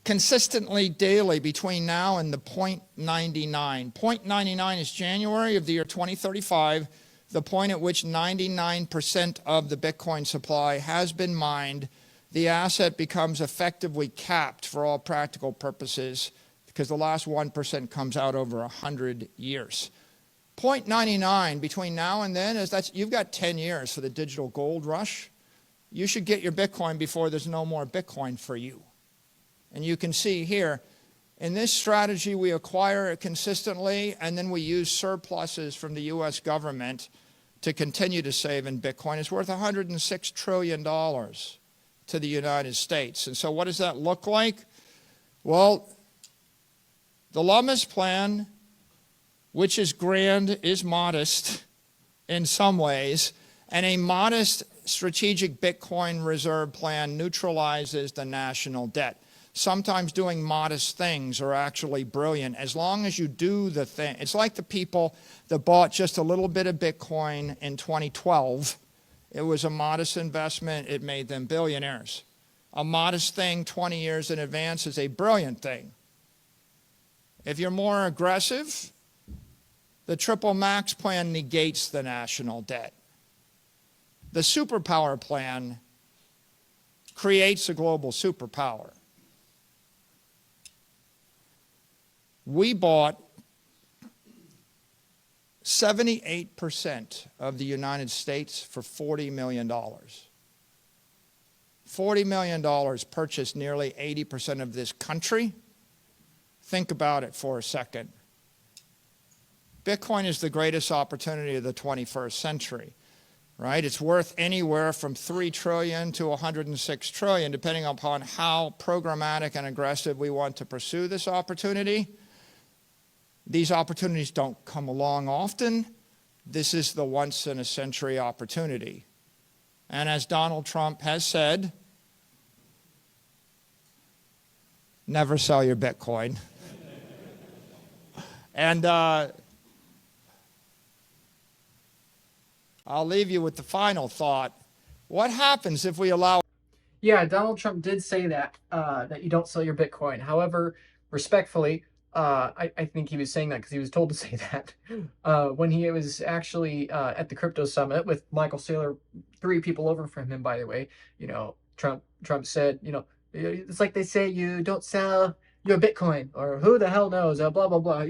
Speaker 2: Consistently daily between now and the 0.99. 0.99 is January of the year 2035, the point at which 99% of the Bitcoin supply has been mined. The asset becomes effectively capped for all practical purposes because the last 1% comes out over 100 years. 0.99 between now and then, you've got 10 years for the digital gold rush. You should get your Bitcoin before there's no more Bitcoin for you. And you can see here, in this strategy, we acquire it consistently, and then we use surpluses from the U.S. government to continue to save in Bitcoin. It's worth $106 trillion to the United States. And so what does that look like? Well, the Lummis plan, which is grand, is modest in some ways, and a modest strategic Bitcoin reserve plan neutralizes the national debt. Sometimes doing modest things are actually brilliant as long as you do the thing. It's like the people that bought just a little bit of Bitcoin in 2012. It was a modest investment. It made them billionaires. A modest thing 20 years in advance is a brilliant thing. If you're more aggressive, the triple max plan negates the national debt. The superpower plan creates a global superpower. We bought 78% of the United States for $40 million. $40 million purchased nearly 80% of this country. Think about it for a second. Bitcoin is the greatest opportunity of the 21st century, right? It's worth anywhere from $3 trillion to $106 trillion, depending upon how programmatic and aggressive we want to pursue this opportunity. These opportunities don't come along often. This is the once-in-a-century opportunity. And as Donald Trump has said, never sell your Bitcoin. And I'll leave you with the final thought. What happens if we allow
Speaker 1: Yeah, Donald Trump did say that that you don't sell your Bitcoin. However, respectfully, I think he was saying that because he was told to say that when he was actually at the crypto summit with Michael Saylor, three people over from him, by the way. Trump said, it's like they say you don't sell your Bitcoin, or who the hell knows, blah blah blah.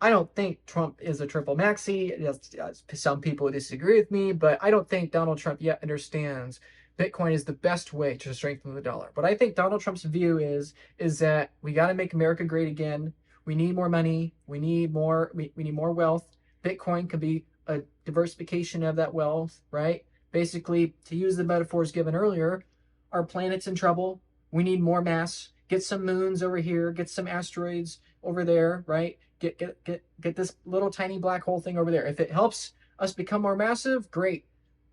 Speaker 1: I don't think Trump is a triple maxi. Yes, some people disagree with me, but I don't think Donald Trump yet understands Bitcoin is the best way to strengthen the dollar. But I think Donald Trump's view is that we got to make America great again. We need more money. We need more wealth. Bitcoin could be a diversification of that wealth, right? Basically, to use the metaphors given earlier, our planet's in trouble. We need more mass. Get some moons over here. Get some asteroids over there, right? Get this little tiny black hole thing over there. If it helps us become more massive, great.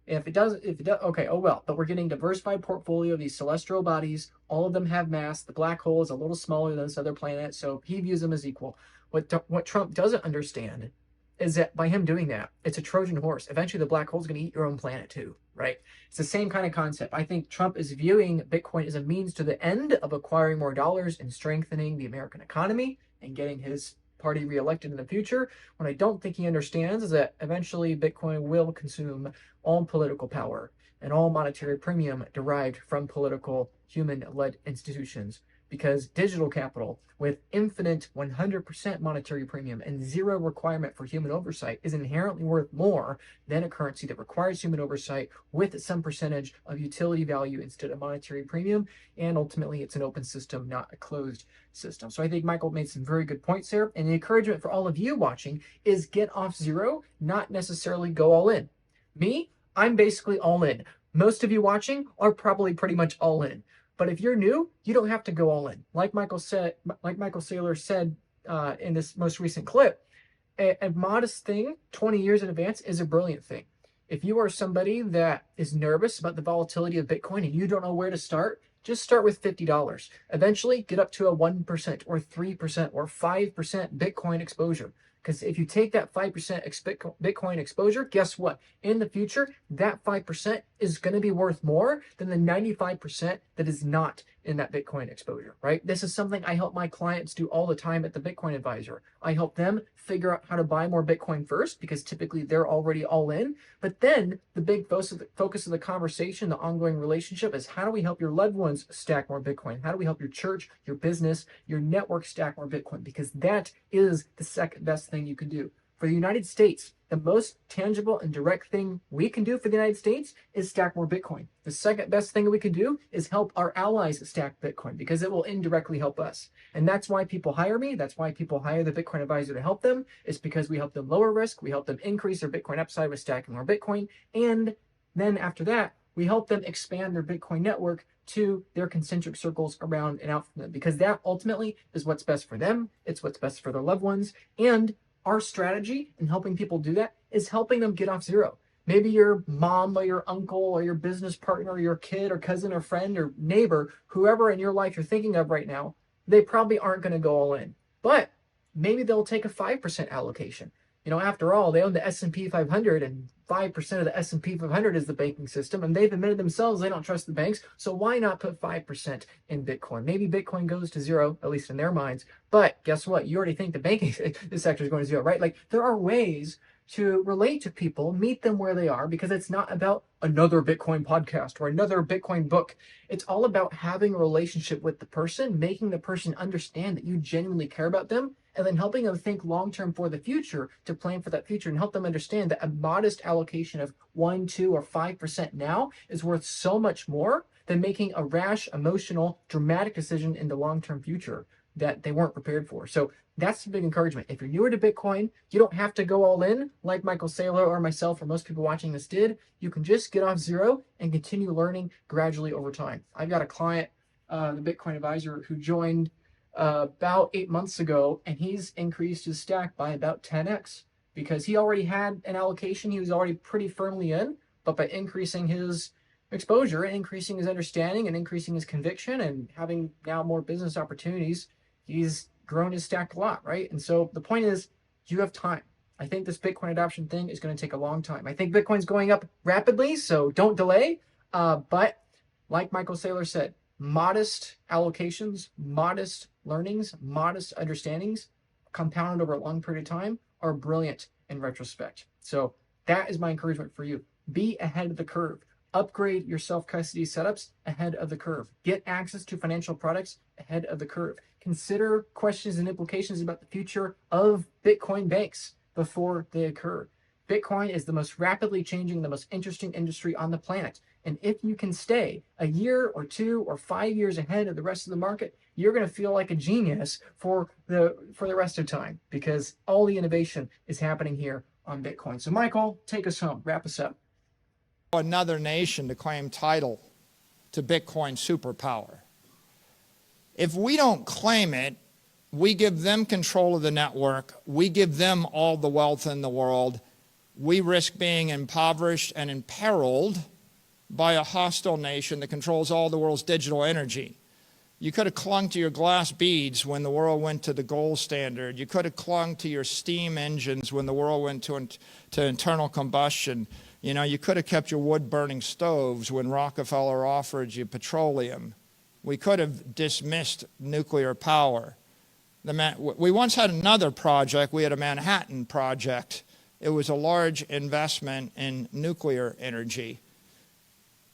Speaker 1: If it does, okay, oh well. But we're getting diversified portfolio of these celestial bodies. All of them have mass. The black hole is a little smaller than this other planet, so he views them as equal. What Trump doesn't understand is that by him doing that, it's a Trojan horse. Eventually, the black hole is going to eat your own planet too, right? It's the same kind of concept. I think Trump is viewing Bitcoin as a means to the end of acquiring more dollars and strengthening the American economy and getting his party reelected in the future. What I don't think he understands is that eventually Bitcoin will consume all political power and all monetary premium derived from political human-led institutions, because digital capital with infinite 100% monetary premium and zero requirement for human oversight is inherently worth more than a currency that requires human oversight with some percentage of utility value instead of monetary premium. And ultimately, it's an open system, not a closed system. So I think Michael made some very good points there. And the encouragement for all of you watching is get off zero, not necessarily go all in. Me, I'm basically all in. Most of you watching are probably pretty much all in. But if you're new, you don't have to go all in. Like Michael Saylor said in this most recent clip, a modest thing 20 years in advance is a brilliant thing. If you are somebody that is nervous about the volatility of Bitcoin and you don't know where to start, just start with $50. Eventually, get up to a 1% or 3% or 5% Bitcoin exposure. Because if you take that 5% Bitcoin exposure, guess what? In the future, that 5% is going to be worth more than the 95% that is not in that Bitcoin exposure, right? This is something I help my clients do all the time at the Bitcoin Advisor. I help them figure out how to buy more Bitcoin first, because typically they're already all in. But then the big focus of the conversation, the ongoing relationship, is how do we help your loved ones stack more Bitcoin? How do we help your church, your business, your network stack more Bitcoin? Because that is the second best thing you can do. For the United States, the most tangible and direct thing we can do for the United States is stack more Bitcoin. The second best thing we can do is help our allies stack Bitcoin, because it will indirectly help us. And that's why people hire me. That's why people hire the Bitcoin Advisor to help them. It's because we help them lower risk. We help them increase their Bitcoin upside with stacking more Bitcoin. And then after that, we help them expand their Bitcoin network to their concentric circles around and out from them, because that ultimately is what's best for them. It's what's best for their loved ones. And our strategy in helping people do that is helping them get off zero. Maybe your mom or your uncle or your business partner or your kid or cousin or friend or neighbor, whoever in your life you're thinking of right now, they probably aren't going to go all in. But maybe they'll take a 5% allocation. After all, they own the S&P 500, and 5% of the S&P 500 is the banking system, and they've admitted themselves they don't trust the banks, so why not put 5% in Bitcoin? Maybe Bitcoin goes to zero, at least in their minds, but guess what? You already think the banking sector is going to zero, right? Like, there are ways to relate to people, meet them where they are, because it's not about another Bitcoin podcast or another Bitcoin book. It's all about having a relationship with the person, making the person understand that you genuinely care about them, and then helping them think long-term for the future, to plan for that future and help them understand that a modest allocation of 1, 2, or 5% now is worth so much more than making a rash, emotional, dramatic decision in the long-term future that they weren't prepared for. So that's the big encouragement. If you're newer to Bitcoin, you don't have to go all in like Michael Saylor or myself or most people watching this did. You can just get off zero and continue learning gradually over time. I've got a client, the Bitcoin Advisor, who joined about 8 months ago, and he's increased his stack by about 10x, because he already had an allocation he was already pretty firmly in, but by increasing his exposure and increasing his understanding and increasing his conviction and having now more business opportunities, he's grown his stack a lot, right? And so the point is, you have time. I think this Bitcoin adoption thing is going to take a long time. I think Bitcoin's going up rapidly, so don't delay. But Like Michael Saylor said, modest allocations, modest learnings, modest understandings compounded over a long period of time are brilliant in retrospect. So that is my encouragement for you. Be ahead of the curve. Upgrade your self-custody setups ahead of the curve. Get access to financial products ahead of the curve. Consider questions and implications about the future of Bitcoin banks before they occur. Bitcoin is the most rapidly changing, the most interesting industry on the planet. And if you can stay a year or 2 or 5 years ahead of the rest of the market, you're going to feel like a genius for the rest of time, because all the innovation is happening here on Bitcoin. So Michael, take us home. Wrap us up.
Speaker 2: Another nation to claim title to Bitcoin superpower. If we don't claim it, we give them control of the network, we give them all the wealth in the world, we risk being impoverished and imperiled by a hostile nation that controls all the world's digital energy. You could have clung to your glass beads when the world went to the gold standard. You could have clung to your steam engines when the world went to internal combustion. You know, you could have kept your wood-burning stoves when Rockefeller offered you petroleum. We could have dismissed nuclear power. We once had another project. We had a Manhattan Project. It was a large investment in nuclear energy.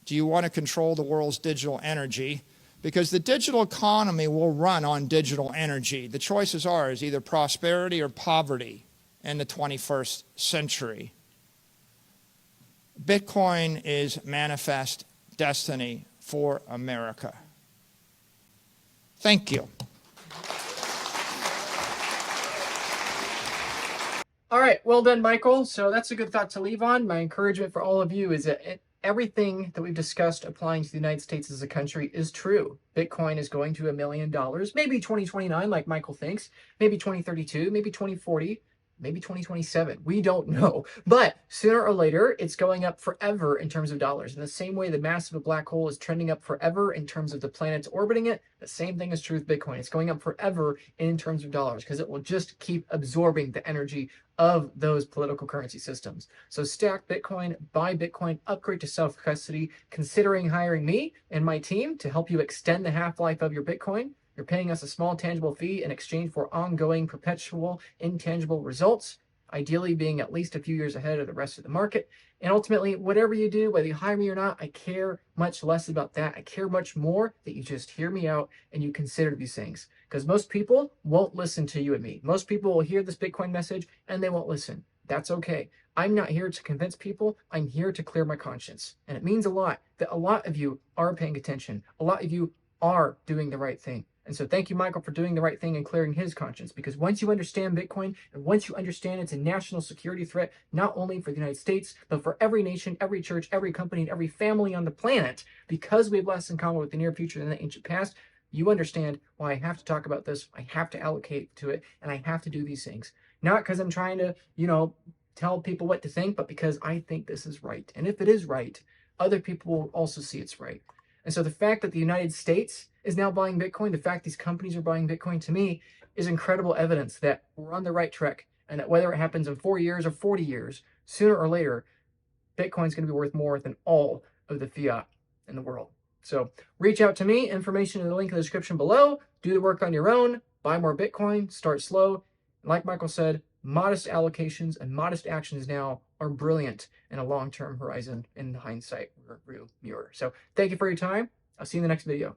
Speaker 2: Do you want to control the world's digital energy? Because the digital economy will run on digital energy. The choices are either prosperity or poverty in the 21st century. Bitcoin is manifest destiny for America. Thank you.
Speaker 1: All right, well done, Michael. So that's a good thought to leave on. My encouragement for all of you is that everything that we've discussed applying to the United States as a country is true. Bitcoin is going to $1 million, maybe 2029, like Michael thinks, maybe 2032, maybe 2040, maybe 2027. We don't know. But sooner or later, it's going up forever in terms of dollars. In the same way the mass of a black hole is trending up forever in terms of the planets orbiting it, the same thing is true with Bitcoin. It's going up forever in terms of dollars because it will just keep absorbing the energy of those political currency systems. So stack Bitcoin, buy Bitcoin, upgrade to self-custody, considering hiring me and my team to help you extend the half-life of your Bitcoin. You're paying us a small tangible fee in exchange for ongoing, perpetual, intangible results, ideally being at least a few years ahead of the rest of the market. And ultimately, whatever you do, whether you hire me or not, I care much less about that. I care much more that you just hear me out and you consider these things. Because most people won't listen to you and me. Most people will hear this Bitcoin message and they won't listen. That's okay. I'm not here to convince people. I'm here to clear my conscience. And it means a lot that a lot of you are paying attention. A lot of you are doing the right thing. And so thank you, Michael, for doing the right thing and clearing his conscience. Because once you understand Bitcoin, and once you understand it's a national security threat, not only for the United States, but for every nation, every church, every company, and every family on the planet, because we have less in common with the near future than the ancient past, you understand why I have to talk about this, I have to allocate to it, and I have to do these things. Not because I'm trying to, tell people what to think, but because I think this is right. And if it is right, other people will also see it's right. And so the fact that the United States is now buying Bitcoin, the fact these companies are buying Bitcoin, to me is incredible evidence that we're on the right track, and that whether it happens in 4 years or 40 years, sooner or later, Bitcoin's going to be worth more than all of the fiat in the world. So reach out to me, information in the link in the description below. Do the work on your own, buy more Bitcoin, start slow. And like Michael said, modest allocations and modest actions now are brilliant in a long-term horizon in hindsight rear view mirror. So thank you for your time. I'll see you in the next video.